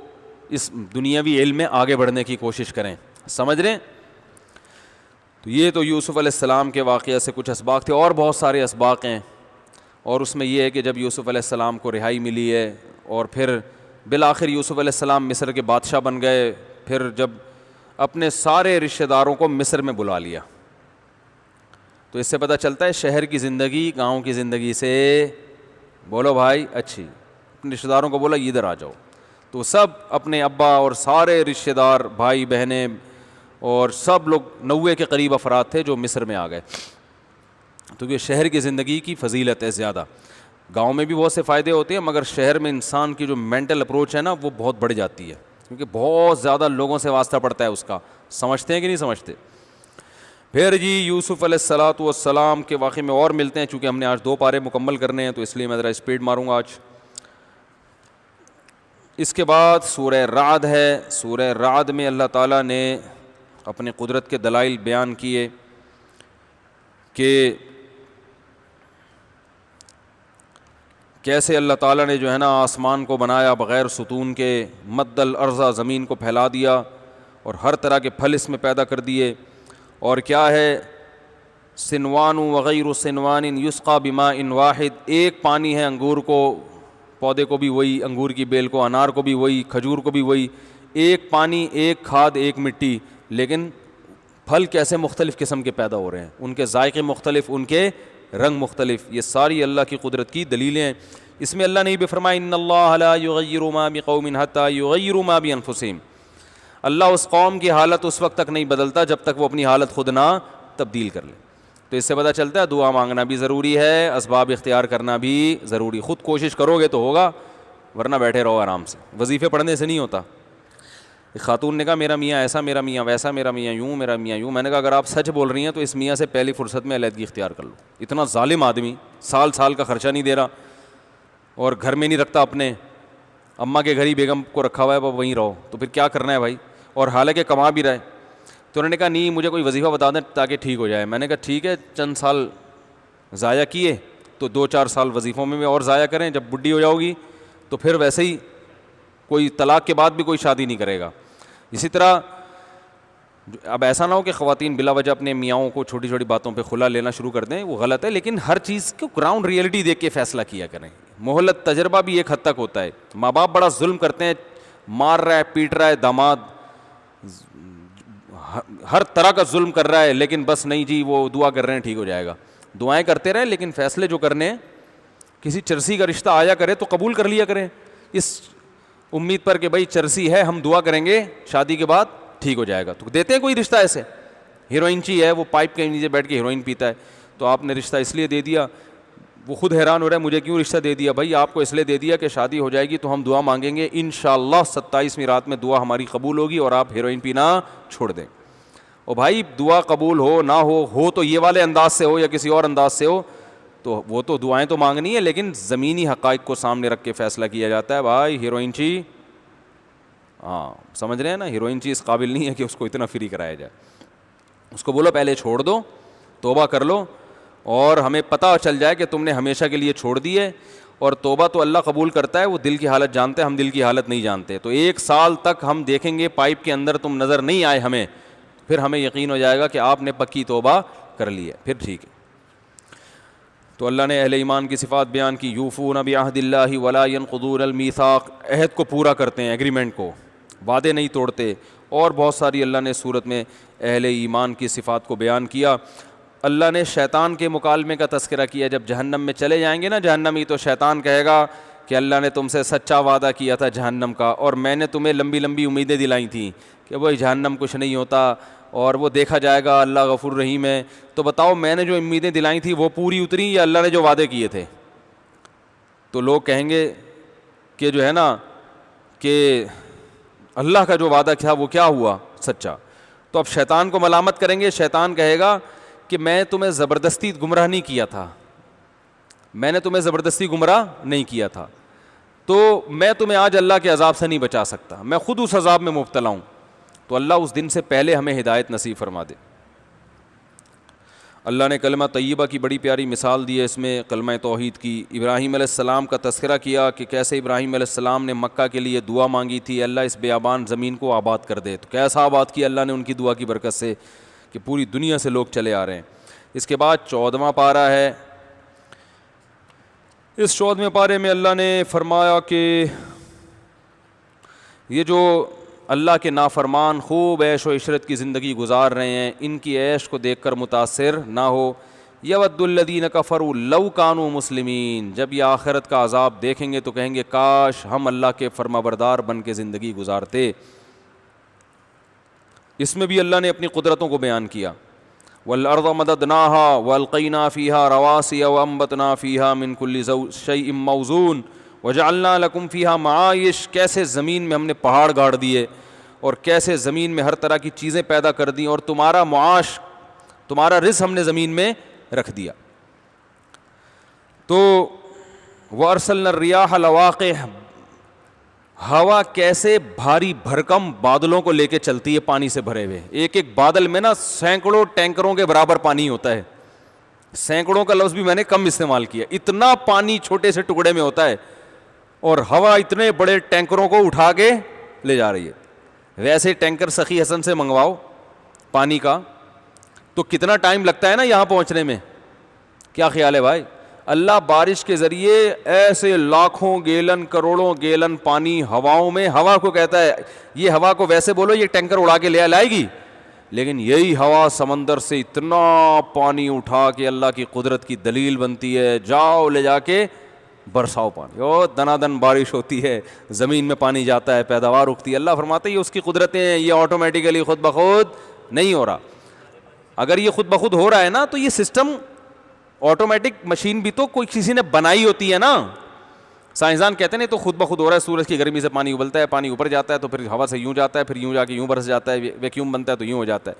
اس دنیاوی علم میں آگے بڑھنے کی کوشش کریں. سمجھ رہے ہیں. تو یہ تو یوسف علیہ السلام کے واقعہ سے کچھ اسباق تھے, اور بہت سارے اسباق ہیں. اور اس میں یہ ہے کہ جب یوسف علیہ السلام کو رہائی ملی ہے اور پھر بالآخر یوسف علیہ السلام مصر کے بادشاہ بن گئے, پھر جب اپنے سارے رشتہ داروں کو مصر میں بلا لیا, تو اس سے پتہ چلتا ہے شہر کی زندگی گاؤں کی زندگی سے, بولو بھائی اچھی. اپنے رشتہ داروں کو بولا ادھر آ جاؤ, تو سب اپنے ابا اور سارے رشتہ دار بھائی بہنیں اور سب لوگ 90 کے قریب افراد تھے جو مصر میں آ گئے. تو یہ شہر کی زندگی کی فضیلت ہے زیادہ. گاؤں میں بھی بہت سے فائدے ہوتے ہیں مگر شہر میں انسان کی جو مینٹل اپروچ ہے نا وہ بہت بڑھ جاتی ہے, کیونکہ بہت زیادہ لوگوں سے واسطہ پڑتا ہے اس کا. سمجھتے ہیں کہ نہیں سمجھتے؟ پھر جی یوسف علیہ الصلاۃ والسلام کے واقعے میں اور ملتے ہیں, چونکہ ہم نے آج 2 پارے مکمل کرنے ہیں تو اس لیے میں ذرا اسپیڈ ماروں گا آج. اس کے بعد سورہ رعد ہے. سورہ رعد میں اللہ تعالیٰ نے اپنے قدرت کے دلائل بیان کیے کہ کیسے اللہ تعالیٰ نے جو ہے نا آسمان کو بنایا بغیر ستون کے, مد الارض زمین کو پھیلا دیا اور ہر طرح کے پھل اس میں پیدا کر دیے. اور کیا ہے سنوان وغیر سنوان یسقى بماء واحد, ایک پانی ہے انگور کو پودے کو بھی وہی, انگور کی بیل کو, انار کو بھی وہی, کھجور کو بھی وہی, ایک پانی, ایک کھاد, ایک مٹی, لیکن پھل کیسے مختلف قسم کے پیدا ہو رہے ہیں, ان کے ذائقے مختلف, ان کے رنگ مختلف. یہ ساری اللہ کی قدرت کی دلیلیں ہیں. اس میں اللہ نے یہ بھی فرمایا ان اللہ لا یغیر ما بقوم حتی یغیروا ما بانفسہم, اللہ اس قوم کی حالت اس وقت تک نہیں بدلتا جب تک وہ اپنی حالت خود نہ تبدیل کر لے. تو اس سے پتہ چلتا ہے دعا مانگنا بھی ضروری ہے, اسباب اختیار کرنا بھی ضروری. خود کوشش کرو گے تو ہوگا, ورنہ بیٹھے رہو آرام سے. وظیفے پڑھنے سے نہیں ہوتا. ایک خاتون نے کہا میرا میاں ایسا, میرا میاں ویسا, میرا میاں یوں, میرا میاں یوں. میں نے کہا اگر آپ سچ بول رہی ہیں تو اس میاں سے پہلی فرصت میں علیحدگی اختیار کر لو. اتنا ظالم آدمی, سال سال کا خرچہ نہیں دے رہا اور گھر میں نہیں رکھتا, اپنے اماں کے گھر ہی بیگم کو رکھا ہوا ہے, وہیں رہو. تو پھر کیا کرنا ہے بھائی, اور حالانکہ کما بھی رہے. تو انہوں نے کہا نہیں مجھے کوئی وظیفہ بتا دیں تاکہ ٹھیک ہو جائے. میں نے کہا ٹھیک ہے, چند سال ضائع کیے تو 2-4 سال وظیفوں میں اور ضائع کریں, جب بڈھی ہو جاؤ گی تو پھر ویسے ہی کوئی طلاق کے بعد بھی کوئی شادی نہیں کرے گا. اسی طرح اب ایسا نہ ہو کہ خواتین بلا وجہ اپنے میاؤں کو چھوٹی چھوٹی باتوں پہ کھلا لینا شروع کر دیں, وہ غلط ہے. لیکن ہر چیز کو گراؤنڈ ریئلٹی دیکھ کے فیصلہ کیا کریں. مہلت تجربہ بھی ایک حد تک ہوتا ہے. ماں باپ بڑا ظلم کرتے ہیں, مار رہا ہے, پیٹ رہا ہے, داماد ہر طرح کا ظلم کر رہا ہے, لیکن بس نہیں جی وہ دعا کر رہے ہیں ٹھیک ہو جائے گا. دعائیں کرتے رہیں لیکن فیصلے جو کرنے ہیں, کسی چرسی کا رشتہ آیا کرے تو قبول کر لیا کریں اس امید پر کہ بھائی چرسی ہے, ہم دعا کریں گے شادی کے بعد ٹھیک ہو جائے گا. تو دیتے ہیں کوئی رشتہ ایسے, ہیروئن چی ہے, وہ پائپ کے نیچے بیٹھ کے ہیروئن پیتا ہے, تو آپ نے رشتہ اس لیے دے دیا. وہ خود حیران ہو رہا ہے مجھے کیوں رشتہ دے دیا. بھائی آپ کو اس لیے دے دیا کہ شادی ہو جائے گی تو ہم دعا مانگیں گے, انشاءاللہ 27ویں رات میں دعا ہماری قبول ہوگی اور آپ ہیروئن پینا چھوڑ دیں. اور بھائی دعا قبول ہو نہ ہو تو یہ والے انداز سے ہو یا کسی اور انداز سے ہو, تو وہ تو دعائیں تو مانگنی ہے, لیکن زمینی حقائق کو سامنے رکھ کے فیصلہ کیا جاتا ہے. بھائی ہیروئن چی, ہاں سمجھ رہے ہیں نا, ہیروئن چی اس قابل نہیں ہے کہ اس کو اتنا فری کرایا جائے. اس کو بولو پہلے چھوڑ دو, توبہ کر لو, اور ہمیں پتہ چل جائے کہ تم نے ہمیشہ کے لیے چھوڑ دی ہے. اور توبہ تو اللہ قبول کرتا ہے, وہ دل کی حالت جانتے ہیں, ہم دل کی حالت نہیں جانتے. تو 1 سال تک ہم دیکھیں گے پائپ کے اندر تم نظر نہیں آئے ہمیں, پھر ہمیں یقین ہو جائے گا کہ آپ نے پکی توبہ کر لی ہے, پھر ٹھیک ہے. تو اللہ نے اہل ایمان کی صفات بیان کی, یوفون بعہد اللہ ولا ینقضون المیثاق, عہد کو پورا کرتے ہیں, ایگریمنٹ کو, وعدے نہیں توڑتے. اور بہت ساری اللہ نے صورت میں اہل ایمان کی صفات کو بیان کیا. اللہ نے شیطان کے مکالمے کا تذکرہ کیا. جب جہنم میں چلے جائیں گے نا جہنمی, تو شیطان کہے گا کہ اللہ نے تم سے سچا وعدہ کیا تھا جہنم کا, اور میں نے تمہیں لمبی لمبی امیدیں دلائی تھیں کہ بھائی جہنم کچھ نہیں ہوتا اور وہ دیکھا جائے گا, اللہ غفور رحیم ہے. تو بتاؤ میں نے جو امیدیں دلائی تھیں وہ پوری اتری یا اللہ نے جو وعدے کیے تھے؟ تو لوگ کہیں گے کہ جو ہے نا کہ اللہ کا جو وعدہ تھا وہ کیا ہوا سچا. تو اب شیطان کو ملامت کریں گے. شیطان کہے گا کہ میں تمہیں زبردستی گمراہ نہیں کیا تھا, میں نے تمہیں زبردستی گمراہ نہیں کیا تھا, تو میں تمہیں آج اللہ کے عذاب سے نہیں بچا سکتا, میں خود اس عذاب میں مبتلا ہوں. تو اللہ اس دن سے پہلے ہمیں ہدایت نصیب فرما دے. اللہ نے کلمہ طیبہ کی بڑی پیاری مثال دی ہے اس میں, کلمہ توحید کی. ابراہیم علیہ السلام کا تذکرہ کیا کہ کیسے ابراہیم علیہ السلام نے مکہ کے لیے دعا مانگی تھی, اللہ اس بیابان زمین کو آباد کر دے. تو کیسا آباد کیا اللہ نے ان کی دعا کی برکت سے کہ پوری دنیا سے لوگ چلے آ رہے ہیں. اس کے بعد 14واں پارہ ہے. اس 14ویں پارے میں اللہ نے فرمایا کہ یہ جو اللہ کے نافرمان خوب عیش و عشرت کی زندگی گزار رہے ہیں, ان کی عیش کو دیکھ کر متاثر نہ ہو. یود الذین کفروا لو کانوا مسلمین, جب یہ آخرت کا عذاب دیکھیں گے تو کہیں گے کاش ہم اللہ کے فرما بردار بن کے زندگی گزارتے. اس میں بھی اللہ نے اپنی قدرتوں کو بیان کیا. والارض مددناها والقینا فیها رواسي وانبتنا فیها من كل شیء موزون وجعلنا لكم فیها معائش. کیسے زمین میں ہم نے پہاڑ گاڑ دیے اور کیسے زمین میں ہر طرح کی چیزیں پیدا کر دیں اور تمہارا معاش تمہارا رزق ہم نے زمین میں رکھ دیا. تو وارسلنا الرياح لواقح, ہوا کیسے بھاری بھرکم بادلوں کو لے کے چلتی ہے پانی سے بھرے ہوئے. ایک ایک بادل میں نا سینکڑوں ٹینکروں کے برابر پانی ہوتا ہے. سینکڑوں کا لفظ بھی میں نے کم استعمال کیا, اتنا پانی چھوٹے سے ٹکڑے میں ہوتا ہے اور ہوا اتنے بڑے ٹینکروں کو اٹھا کے لے جا رہی ہے. ویسے ٹینکر سخی حسن سے منگواؤ پانی کا تو کتنا ٹائم لگتا ہے نا یہاں پہنچنے میں. کیا خیال ہے بھائی؟ اللہ بارش کے ذریعے ایسے لاکھوں گیلن کروڑوں گیلن پانی ہواؤں میں, ہوا کو کہتا ہے, یہ ہوا کو ویسے بولو یہ ٹینکر اڑا کے لے لائے گی, لیکن یہی ہوا سمندر سے اتنا پانی اٹھا کے اللہ کی قدرت کی دلیل بنتی ہے. جاؤ لے جا کے برساؤ پانی, اور دنا دن بارش ہوتی ہے, زمین میں پانی جاتا ہے, پیداوار اگتی ہے. اللہ فرماتے ہیں یہ اس کی قدرتیں ہیں, یہ آٹومیٹیکلی خود بخود نہیں ہو رہا. اگر یہ خود بخود ہو رہا ہے نا تو یہ سسٹم آٹومیٹک مشین بھی تو کوئی کسی نے بنائی ہوتی ہے نا. سائنسدان کہتے ہیں تو خود بخود ہو رہا ہے, سورج کی گرمی سے پانی ابلتا ہے, پانی اوپر جاتا ہے تو پھر ہوا سے یوں جاتا ہے, پھر یوں جا کے یوں برس جاتا ہے, ویکیوم بنتا ہے تو یوں ہو جاتا ہے.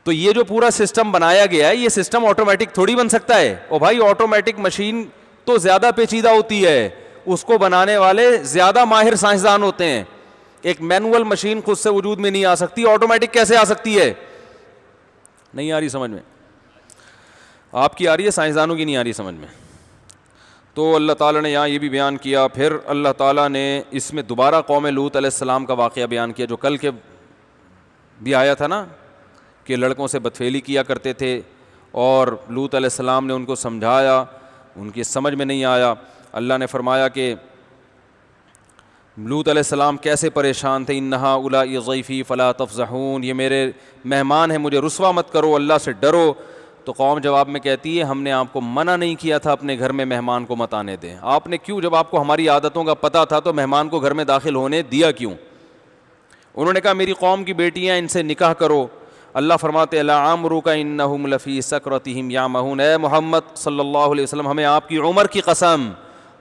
تو یہ جو پورا سسٹم بنایا گیا ہے یہ سسٹم آٹومیٹک تھوڑی بن سکتا ہے. او بھائی آٹومیٹک مشین تو زیادہ پیچیدہ ہوتی ہے, اس کو بنانے والے زیادہ ماہر سائنسدان ہوتے ہیں. ایک مینول مشین خود سے وجود میں نہیں آ سکتی, آٹومیٹک کیسے آ سکتی ہے؟ نہیں آ رہی سمجھ میں؟ آپ کی آ رہی ہے, سائنسدانوں کی نہیں آ رہی سمجھ میں. تو اللہ تعالیٰ نے یہاں یہ بھی بیان کیا. پھر اللہ تعالیٰ نے اس میں دوبارہ قوم لوط علیہ السلام کا واقعہ بیان کیا جو کل کے بھی آیا تھا نا, کہ لڑکوں سے بدفعلی کیا کرتے تھے اور لوط علیہ السلام نے ان کو سمجھایا, ان کی سمجھ میں نہیں آیا. اللہ نے فرمایا کہ لوط علیہ السلام کیسے پریشان تھے, انہا اولائی ضیفی فلا تفضحون, یہ میرے مہمان ہیں مجھے رسوا مت کرو, اللہ سے ڈرو. تو قوم جواب میں کہتی ہے ہم نے آپ کو منع نہیں کیا تھا اپنے گھر میں مہمان کو مت آنے دیں, آپ نے کیوں, جب آپ کو ہماری عادتوں کا پتہ تھا تو مہمان کو گھر میں داخل ہونے دیا کیوں؟ انہوں نے کہا میری قوم کی بیٹیاں ان سے نکاح کرو. اللہ فرماتے لعمرک انہم لفی سکرتہم یعمہون, اے محمد صلی اللہ علیہ وسلم ہمیں آپ کی عمر کی قسم,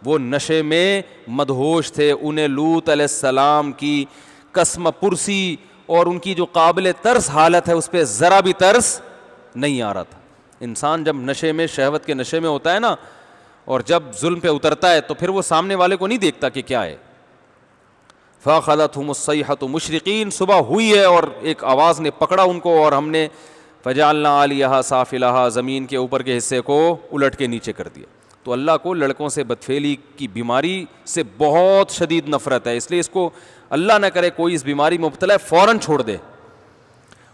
وہ نشے میں مدہوش تھے, انہیں لوط علیہ السلام کی قسم پرسی اور ان کی جو قابل ترس حالت ہے اس پہ ذرا بھی ترس نہیں آ رہا تھا. انسان جب نشے میں, شہوت کے نشے میں ہوتا ہے نا, اور جب ظلم پہ اترتا ہے تو پھر وہ سامنے والے کو نہیں دیکھتا کہ کیا ہے. فَأَخَذَتْهُمُ الصَّيْحَةُ مُشْرِقِينَ, صبح ہوئی ہے اور ایک آواز نے پکڑا ان کو, اور ہم نے فَجَعَلْنَا عَلِيَهَا سَافِلَهَا, زمین کے اوپر کے حصے کو الٹ کے نیچے کر دیا. تو اللہ کو لڑکوں سے بدفعلی کی بیماری سے بہت شدید نفرت ہے, اس لیے اس کو اللہ نہ کرے کوئی اس بیماری میں مبتلا ہے فوراً چھوڑ دے,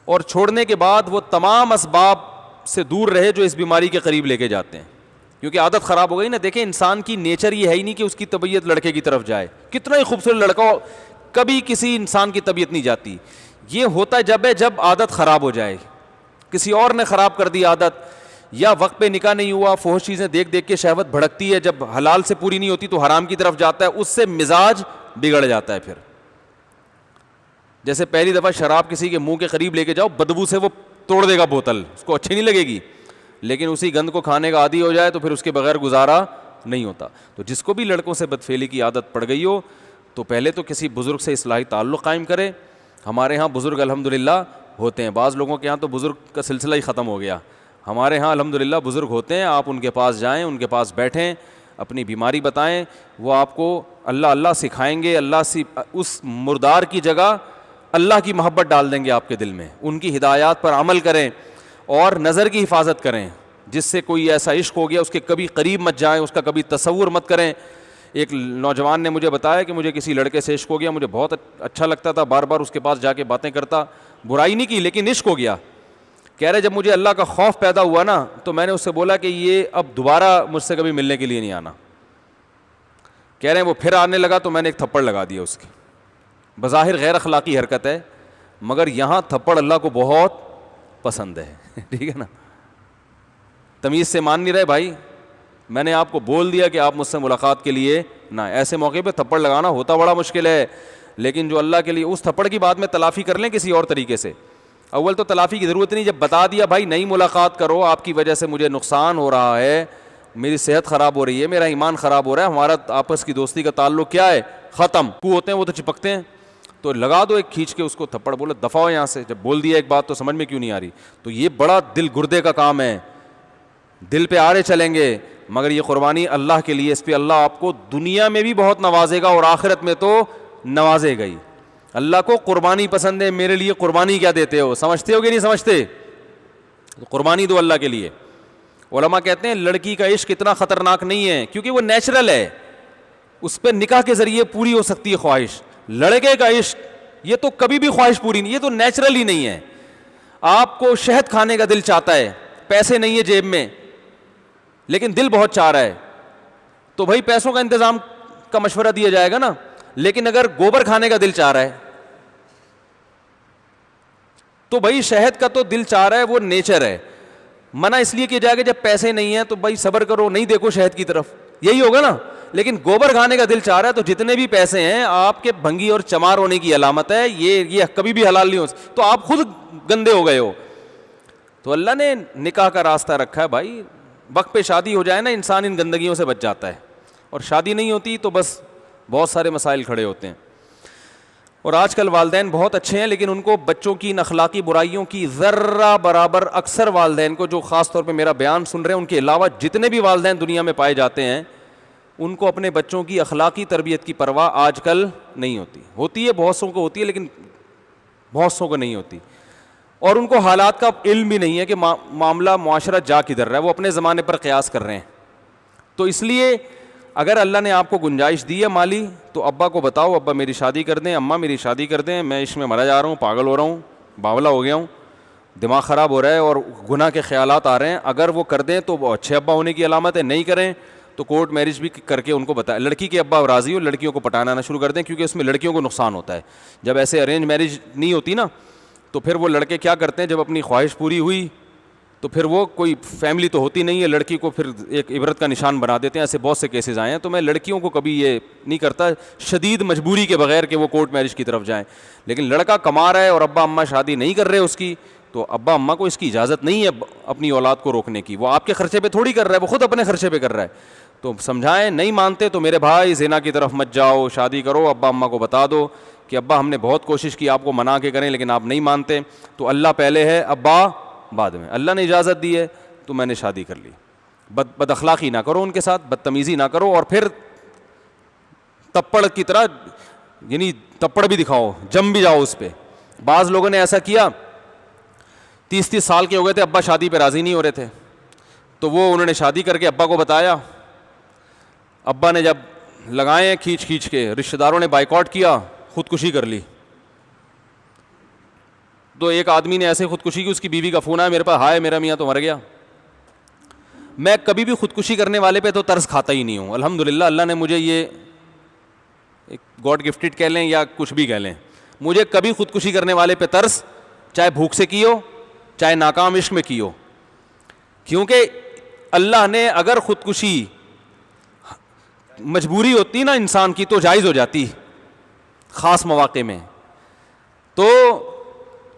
اور چھوڑنے کے بعد وہ تمام اسباب سے دور رہے جو اس بیماری کے قریب لے کے جاتے ہیں, کیونکہ عادت خراب ہو گئی نا. دیکھیں انسان کی نیچر یہ ہے ہی نہیں کہ اس کی طبیعت لڑکے کی طرف جائے, کتنا ہی خوبصورت لڑکا ہو, کبھی کسی انسان کی طبیعت نہیں جاتی. یہ ہوتا ہے جب عادت خراب ہو جائے, کسی اور نے خراب کر دی عادت, یا وقت پہ نکاح نہیں ہوا, فحش چیزیں دیکھ دیکھ کے شہوت بھڑکتی ہے, جب حلال سے پوری نہیں ہوتی تو حرام کی طرف جاتا ہے, اس سے مزاج بگڑ جاتا ہے. پھر جیسے پہلی دفعہ شراب کسی کے منہ کے قریب لے کے جاؤ, بدبو سے وہ توڑ دے گا بوتل, اس کو اچھی نہیں لگے گی, لیکن اسی گند کو کھانے کا عادی ہو جائے تو پھر اس کے بغیر گزارا نہیں ہوتا. تو جس کو بھی لڑکوں سے بدفعلی کی عادت پڑ گئی ہو تو پہلے تو کسی بزرگ سے اصلاحی تعلق قائم کرے. ہمارے ہاں بزرگ الحمدللہ ہوتے ہیں, بعض لوگوں کے یہاں تو بزرگ کا سلسلہ ہی ختم ہو گیا. ہمارے ہاں الحمدللہ بزرگ ہوتے ہیں, آپ ان کے پاس جائیں, ان کے پاس بیٹھیں, اپنی بیماری بتائیں, وہ آپ کو اللہ اللہ سکھائیں گے. اللہ سے اس مردار کی جگہ اللہ کی محبت ڈال دیں گے آپ کے دل میں. ان کی ہدایات پر عمل کریں اور نظر کی حفاظت کریں. جس سے کوئی ایسا عشق ہو گیا اس کے کبھی قریب مت جائیں, اس کا کبھی تصور مت کریں. ایک نوجوان نے مجھے بتایا کہ مجھے کسی لڑکے سے عشق ہو گیا, مجھے بہت اچھا لگتا تھا, بار بار اس کے پاس جا کے باتیں کرتا, برائی نہیں کی لیکن عشق ہو گیا. کہہ رہے جب مجھے اللہ کا خوف پیدا ہوا نا تو میں نے اس سے بولا کہ یہ اب دوبارہ مجھ سے کبھی ملنے کے لیے نہیں آنا. کہہ رہے ہیں وہ پھر آنے لگا تو میں نے ایک تھپڑ لگا دیا اس کی. بظاہر غیر اخلاقی حرکت ہے مگر یہاں تھپڑ اللہ کو بہت پسند ہے. ٹھیک ہے نا, تمیز سے مان نہیں رہے بھائی, میں نے آپ کو بول دیا کہ آپ مجھ سے ملاقات کے لیے نہ. ایسے موقع پہ تھپڑ لگانا ہوتا بڑا مشکل ہے, لیکن جو اللہ کے لیے, اس تھپڑ کی بعد میں تلافی کر لیں کسی اور طریقے سے. اول تو تلافی کی ضرورت نہیں, جب بتا دیا بھائی نہیں ملاقات کرو, آپ کی وجہ سے مجھے نقصان ہو رہا ہے, میری صحت خراب ہو رہی ہے, میرا ایمان خراب ہو رہا ہے, ہمارا آپس کی دوستی کا تعلق کیا ہے, ختم. کو ہوتے ہیں وہ تو چپکتے ہیں, تو لگا دو ایک کھینچ کے اس کو تھپڑ, بولو دفعہ ہو یہاں سے. جب بول دیا ایک بات تو سمجھ میں کیوں نہیں آ رہی. تو یہ بڑا دل گردے کا کام ہے, دل پہ آڑے چلیں گے, مگر یہ قربانی اللہ کے لیے, اس پہ اللہ آپ کو دنیا میں بھی بہت نوازے گا اور آخرت میں تو نوازے گا ہی. اللہ کو قربانی پسند ہے, میرے لیے قربانی کیا دیتے ہو, سمجھتے ہو کہ نہیں سمجھتے؟ قربانی دو اللہ کے لیے. علماء کہتے ہیں لڑکی کا عشق اتنا خطرناک نہیں ہے کیونکہ وہ نیچرل ہے, اس پہ نکاح کے ذریعے پوری ہو سکتی ہے خواہش. لڑکے کا عشق یہ تو کبھی بھی خواہش پوری نہیں, یہ تو نیچرل ہی نہیں ہے. آپ کو شہد کھانے کا دل چاہتا ہے, پیسے نہیں ہے جیب میں, لیکن دل بہت چاہ رہا ہے, تو بھائی پیسوں کا انتظام کا مشورہ دیا جائے گا نا. لیکن اگر گوبر کھانے کا دل چاہ رہا ہے تو بھائی شہد کا تو دل چاہ رہا ہے, وہ نیچر ہے. منع اس لیے کیا جائے گا جب پیسے نہیں ہیں تو بھائی صبر کرو, نہیں دیکھو شہد کی طرف, یہی ہوگا نا. لیکن گوبر کھانے کا دل چاہ رہا ہے تو جتنے بھی پیسے ہیں آپ کے بھنگی اور چمار ہونے کی علامت ہے, یہ کبھی بھی حلال نہیں ہو, تو آپ خود گندے ہو گئے ہو. تو اللہ نے نکاح کا راستہ رکھا ہے بھائی, وقت پہ شادی ہو جائے نا انسان ان گندگیوں سے بچ جاتا ہے, اور شادی نہیں ہوتی تو بس بہت سارے مسائل کھڑے ہوتے ہیں. اور آج کل والدین بہت اچھے ہیں لیکن ان کو بچوں کی ان اخلاقی برائیوں کی ذرہ برابر, اکثر والدین کو جو خاص طور پہ میرا بیان سن رہے ہیں ان کے علاوہ جتنے بھی والدین دنیا میں پائے جاتے ہیں, ان کو اپنے بچوں کی اخلاقی تربیت کی پرواہ آج کل نہیں ہوتی. ہوتی ہے بہت سو کو ہوتی ہے لیکن بہت سو کو نہیں ہوتی, اور ان کو حالات کا علم بھی نہیں ہے کہ معاملہ معاشرہ جا کدھر رہا ہے, وہ اپنے زمانے پر قیاس کر رہے ہیں. تو اس لیے اگر اللہ نے آپ کو گنجائش دی ہے مالی تو ابا کو بتاؤ ابا میری شادی کر دیں, اماں میری شادی کر دیں, میں اس میں مرا جا رہا ہوں, پاگل ہو رہا ہوں, باولا ہو گیا ہوں, دماغ خراب ہو رہا ہے اور گناہ کے خیالات آ رہے ہیں. اگر وہ کر دیں تو وہ اچھے ابا ہونے کی علامت ہے, نہیں کریں تو کورٹ میرج بھی کر کے ان کو بتائیں. لڑکی کے ابا راضی ہو, لڑکیوں کو پٹانا نہ شروع کر دیں کیونکہ اس میں لڑکیوں کو نقصان ہوتا ہے. جب ایسے ارینج میرج نہیں ہوتی نا تو پھر وہ لڑکے کیا کرتے ہیں, جب اپنی خواہش پوری ہوئی تو پھر وہ کوئی فیملی تو ہوتی نہیں ہے, لڑکی کو پھر ایک عبرت کا نشان بنا دیتے ہیں. ایسے بہت سے کیسز آئے ہیں. تو میں لڑکیوں کو کبھی یہ نہیں کرتا شدید مجبوری کے بغیر کہ وہ کورٹ میرج کی طرف جائیں. لیکن لڑکا کما رہا ہے اور ابا اماں شادی نہیں کر رہے اس کی, تو ابا اماں کو اس کی اجازت نہیں ہے اپنی اولاد کو روکنے کی. وہ آپ کے خرچے پہ تھوڑی کر رہا ہے, وہ خود اپنے خرچے پہ کر رہا ہے. تو سمجھائیں, نہیں مانتے تو میرے بھائی زنا کی طرف مت جاؤ, شادی کرو. ابا اماں کو بتا دو کہ ابا ہم نے بہت کوشش کی آپ کو منا کے کریں لیکن آپ نہیں مانتے, تو اللہ پہلے ہے ابا بعد میں. اللہ نے اجازت دی ہے تو میں نے شادی کر لی. بد اخلاقی نہ کرو ان کے ساتھ, بدتمیزی نہ کرو, اور پھر تپڑ کی طرح یعنی تپڑ بھی دکھاؤ, جم بھی جاؤ اس پہ. بعض لوگوں نے ایسا کیا, 30 سال کے ہو گئے تھے, ابا شادی پہ راضی نہیں ہو رہے تھے, تو وہ انہوں نے شادی کر کے ابا کو بتایا. ابا نے جب لگائے کھینچ کھینچ کے, رشتہ داروں نے بائیکاٹ کیا, خودکشی کر لی. تو ایک آدمی نے ایسے خودکشی کی, اس کی بیوی کا فون آیا میرے پاس, ہائے میرا میاں تو مر گیا. میں کبھی بھی خودکشی کرنے والے پہ تو ترس کھاتا ہی نہیں ہوں الحمدللہ. اللہ نے مجھے یہ گاڈ گفٹڈ کہہ لیں یا کچھ بھی کہہ لیں, مجھے کبھی خودکشی کرنے والے پہ ترس, چاہے بھوک سے کی ہو چاہے ناکام عشق میں کی ہو. کیونکہ اللہ نے اگر خودکشی مجبوری ہوتی نا انسان کی تو جائز ہو جاتی خاص مواقع میں. تو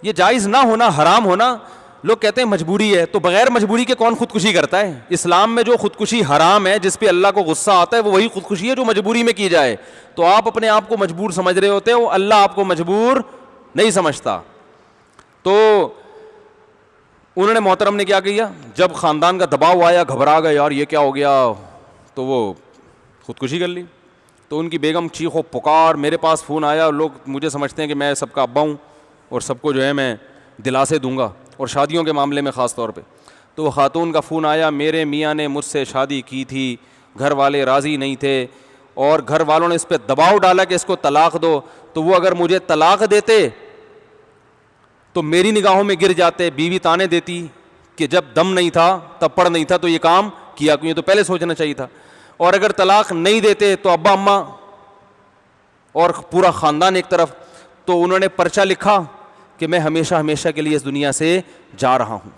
یہ جائز نہ ہونا, حرام ہونا, لوگ کہتے ہیں مجبوری ہے, تو بغیر مجبوری کے کون خودکشی کرتا ہے؟ اسلام میں جو خودکشی حرام ہے, جس پہ اللہ کو غصہ آتا ہے, وہ وہی خودکشی ہے جو مجبوری میں کی جائے. تو آپ اپنے آپ کو مجبور سمجھ رہے ہوتے ہو, اللہ آپ کو مجبور نہیں سمجھتا. تو انہوں نے محترم نے کیا کیا, جب خاندان کا دباؤ آیا گھبرا گئے, یار یہ کیا ہو گیا, تو وہ خودکشی کر لی. تو ان کی بیگم چیخ و پکار, میرے پاس فون آیا, لوگ مجھے سمجھتے ہیں کہ میں سب کا ابا ہوں اور سب کو جو ہے میں دلاسے دوں گا, اور شادیوں کے معاملے میں خاص طور پہ. تو وہ خاتون کا فون آیا, میرے میاں نے مجھ سے شادی کی تھی, گھر والے راضی نہیں تھے اور گھر والوں نے اس پہ دباؤ ڈالا کہ اس کو طلاق دو, تو وہ اگر مجھے طلاق دیتے تو میری نگاہوں میں گر جاتے. بیوی تانے دیتی کہ جب دم نہیں تھا, تپڑ نہیں تھا تو یہ کام کیا کیوں, یہ تو پہلے سوچنا چاہیے تھا. اور اگر طلاق نہیں دیتے تو ابا اماں اور پورا خاندان ایک طرف. تو انہوں نے پرچہ لکھا کہ میں ہمیشہ ہمیشہ کے لیے اس دنیا سے جا رہا ہوں,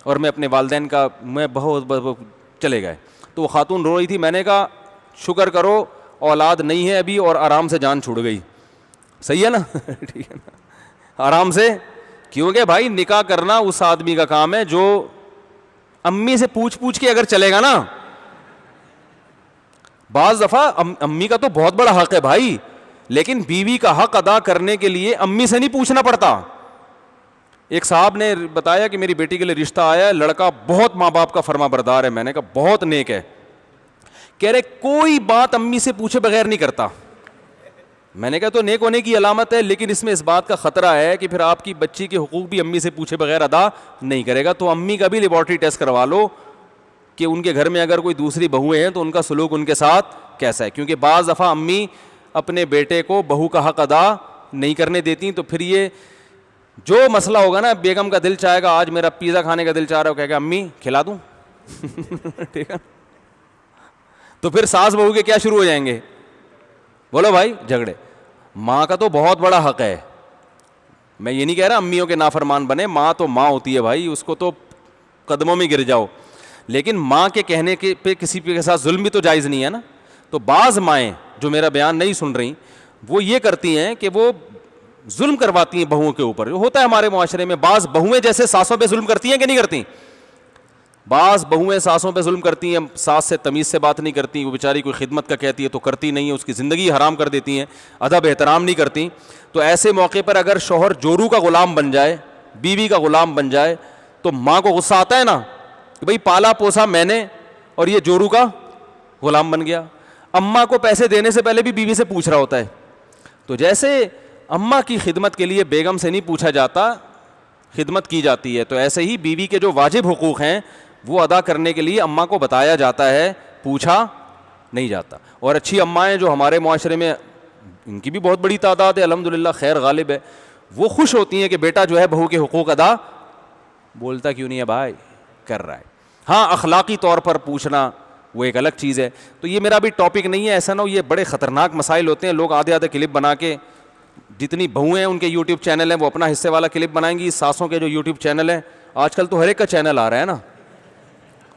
اور میں اپنے والدین کا میں بہت چلے گئے. تو وہ خاتون رو رہی تھی. میں نے کہا شکر کرو اولاد نہیں ہے ابھی اور آرام سے جان چھوڑ گئی. صحیح ہے نا ٹھیک ہے نا, آرام سے, کیونکہ بھائی نکاح کرنا اس آدمی کا کام ہے جو امی سے پوچھ پوچھ کے اگر چلے گا نا. بعض دفعہ امی کا تو بہت بڑا حق ہے بھائی, لیکن بیوی کا حق ادا کرنے کے لیے امی سے نہیں پوچھنا پڑتا. ایک صاحب نے بتایا کہ میری بیٹی کے لیے رشتہ آیا ہے, لڑکا بہت ماں باپ کا فرما بردار ہے. میں نے کہا بہت نیک ہے. کہہ رہے کوئی بات امی سے پوچھے بغیر نہیں کرتا. میں نے کہا تو نیک ہونے کی علامت ہے, لیکن اس میں اس بات کا خطرہ ہے کہ پھر آپ کی بچی کے حقوق بھی امی سے پوچھے بغیر ادا نہیں کرے گا. تو امی کا بھی لیبارٹری ٹیسٹ کروا لو کہ ان کے گھر میں اگر کوئی دوسری بہویں ہیں تو ان کا سلوک ان کے ساتھ کیسا ہے, کیونکہ بعض دفعہ امی اپنے بیٹے کو بہو کا حق ادا نہیں کرنے دیتی. تو پھر یہ جو مسئلہ ہوگا نا, بیگم کا دل چاہے گا آج میرا پیزا کھانے کا دل چاہ رہا ہے, کہے گا امی کھلا دوں ٹھیک ہے, تو پھر ساس بہو کے کیا شروع ہو جائیں گے, بولو بھائی جھگڑے. ماں کا تو بہت بڑا حق ہے. میں یہ نہیں کہہ رہا امیوں کے نافرمان بنے, ماں تو ماں ہوتی ہے بھائی, اس کو تو قدموں میں گر جاؤ, لیکن ماں کے کہنے کے پہ کسی کے ساتھ ظلم بھی تو جائز نہیں ہے نا. تو بعض مائیں جو میرا بیان نہیں سن رہی وہ یہ کرتی ہیں کہ وہ ظلم کرواتی ہیں بہوؤں کے اوپر. ہوتا ہے ہمارے معاشرے میں, بعض بہویں جیسے ساسوں پہ ظلم کرتی ہیں کہ نہیں کرتی. بعض بہویں ساسوں پہ ظلم کرتی ہیں, ساس سے تمیز سے بات نہیں کرتی, وہ بیچاری کوئی خدمت کا کہتی ہے تو کرتی نہیں ہے, اس کی زندگی حرام کر دیتی ہیں, ادب احترام نہیں کرتی. تو ایسے موقع پر اگر شوہر جورو کا غلام بن جائے, بیوی کا غلام بن جائے, تو ماں کو غصہ آتا ہے نا کہ بھئی پالا پوسا میں نے اور یہ جورو کا غلام بن گیا. اماں کو پیسے دینے سے پہلے بھی بیوی سے پوچھ رہا ہوتا ہے. تو جیسے اماں کی خدمت کے لیے بیگم سے نہیں پوچھا جاتا, خدمت کی جاتی ہے, تو ایسے ہی بیوی کے جو واجب حقوق ہیں وہ ادا کرنے کے لیے اماں کو بتایا جاتا ہے, پوچھا نہیں جاتا. اور اچھی امائیں جو ہمارے معاشرے میں, ان کی بھی بہت بڑی تعداد ہے الحمدللہ, خیر غالب ہے, وہ خوش ہوتی ہیں کہ بیٹا جو ہے بہو کے حقوق ادا بولتا کیوں نہیں ہے بھائی, کر رہا ہے. ہاں اخلاقی طور پر پوچھنا وہ ایک الگ چیز ہے. تو یہ میرا بھی ٹاپک نہیں ہے, ایسا نہ ہو یہ بڑے خطرناک مسائل ہوتے ہیں. لوگ آدھے آدھے کلپ بنا کے, جتنی بہویں ہیں ان کے یوٹیوب چینل ہیں وہ اپنا حصے والا کلپ بنائیں گی, ساسوں کے جو یوٹیوب چینل ہیں, آج کل تو ہر ایک کا چینل آ رہا ہے نا,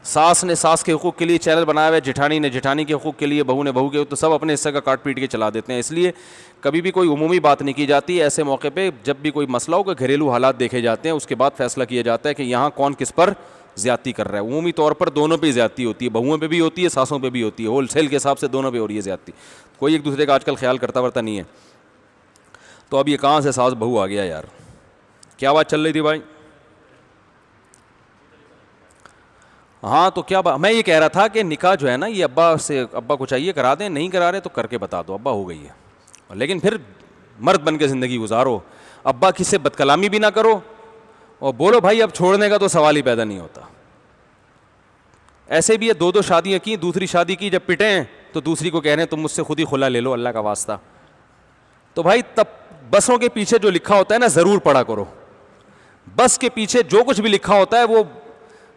ساس نے ساس کے حقوق کے لیے چینل بنایا ہوا ہے, جٹھانی نے جٹھانی کے حقوق کے لیے, بہو نے بہو کے, تو سب اپنے حصے کا کاٹ پیٹ کے چلا دیتے ہیں. اس لیے کبھی بھی کوئی عمومی بات نہیں کی جاتی. ایسے موقع پہ جب بھی کوئی مسئلہ ہو, کہ گھریلو حالات دیکھے جاتے ہیں, اس کے بعد فیصلہ کیا جاتا ہے کہ یہاں کون کس پر زیادتی کر رہا ہے. عمومی طور پر دونوں پہ زیادتی ہوتی ہے, بہوؤں پہ بھی ہوتی ہے, ساسوں پہ بھی ہوتی ہے, ہول سیل کے حساب سے دونوں پہ ہو رہی ہے زیادتی. کوئی ایک دوسرے کا آج کل خیال کرتا ورتا نہیں ہے. تو اب یہ کہاں سے ساس بہو آ گیا یار, کیا بات چل رہی تھی بھائی؟ ہاں تو کیا میں یہ کہہ رہا تھا کہ نکاح جو ہے نا, یہ ابا کو چاہیے کرا دیں, نہیں کرا رہے تو کر کے بتا دو ابا ہو گئی ہے, لیکن پھر مرد بن کے زندگی گزارو. ابا کس سے بدکلامی بھی نہ کرو, اور بولو بھائی اب چھوڑنے کا تو سوال ہی پیدا نہیں ہوتا. ایسے بھی ہے, دو شادیاں کی, دوسری شادی کی, جب پٹے ہیں تو دوسری کو کہہ رہے ہیں تم مجھ سے خود ہی خلا لے لو اللہ کا واسطہ. تو بھائی تب بسوں کے پیچھے جو لکھا ہوتا ہے نا ضرور پڑھا کرو. بس کے پیچھے جو کچھ بھی لکھا ہوتا ہے وہ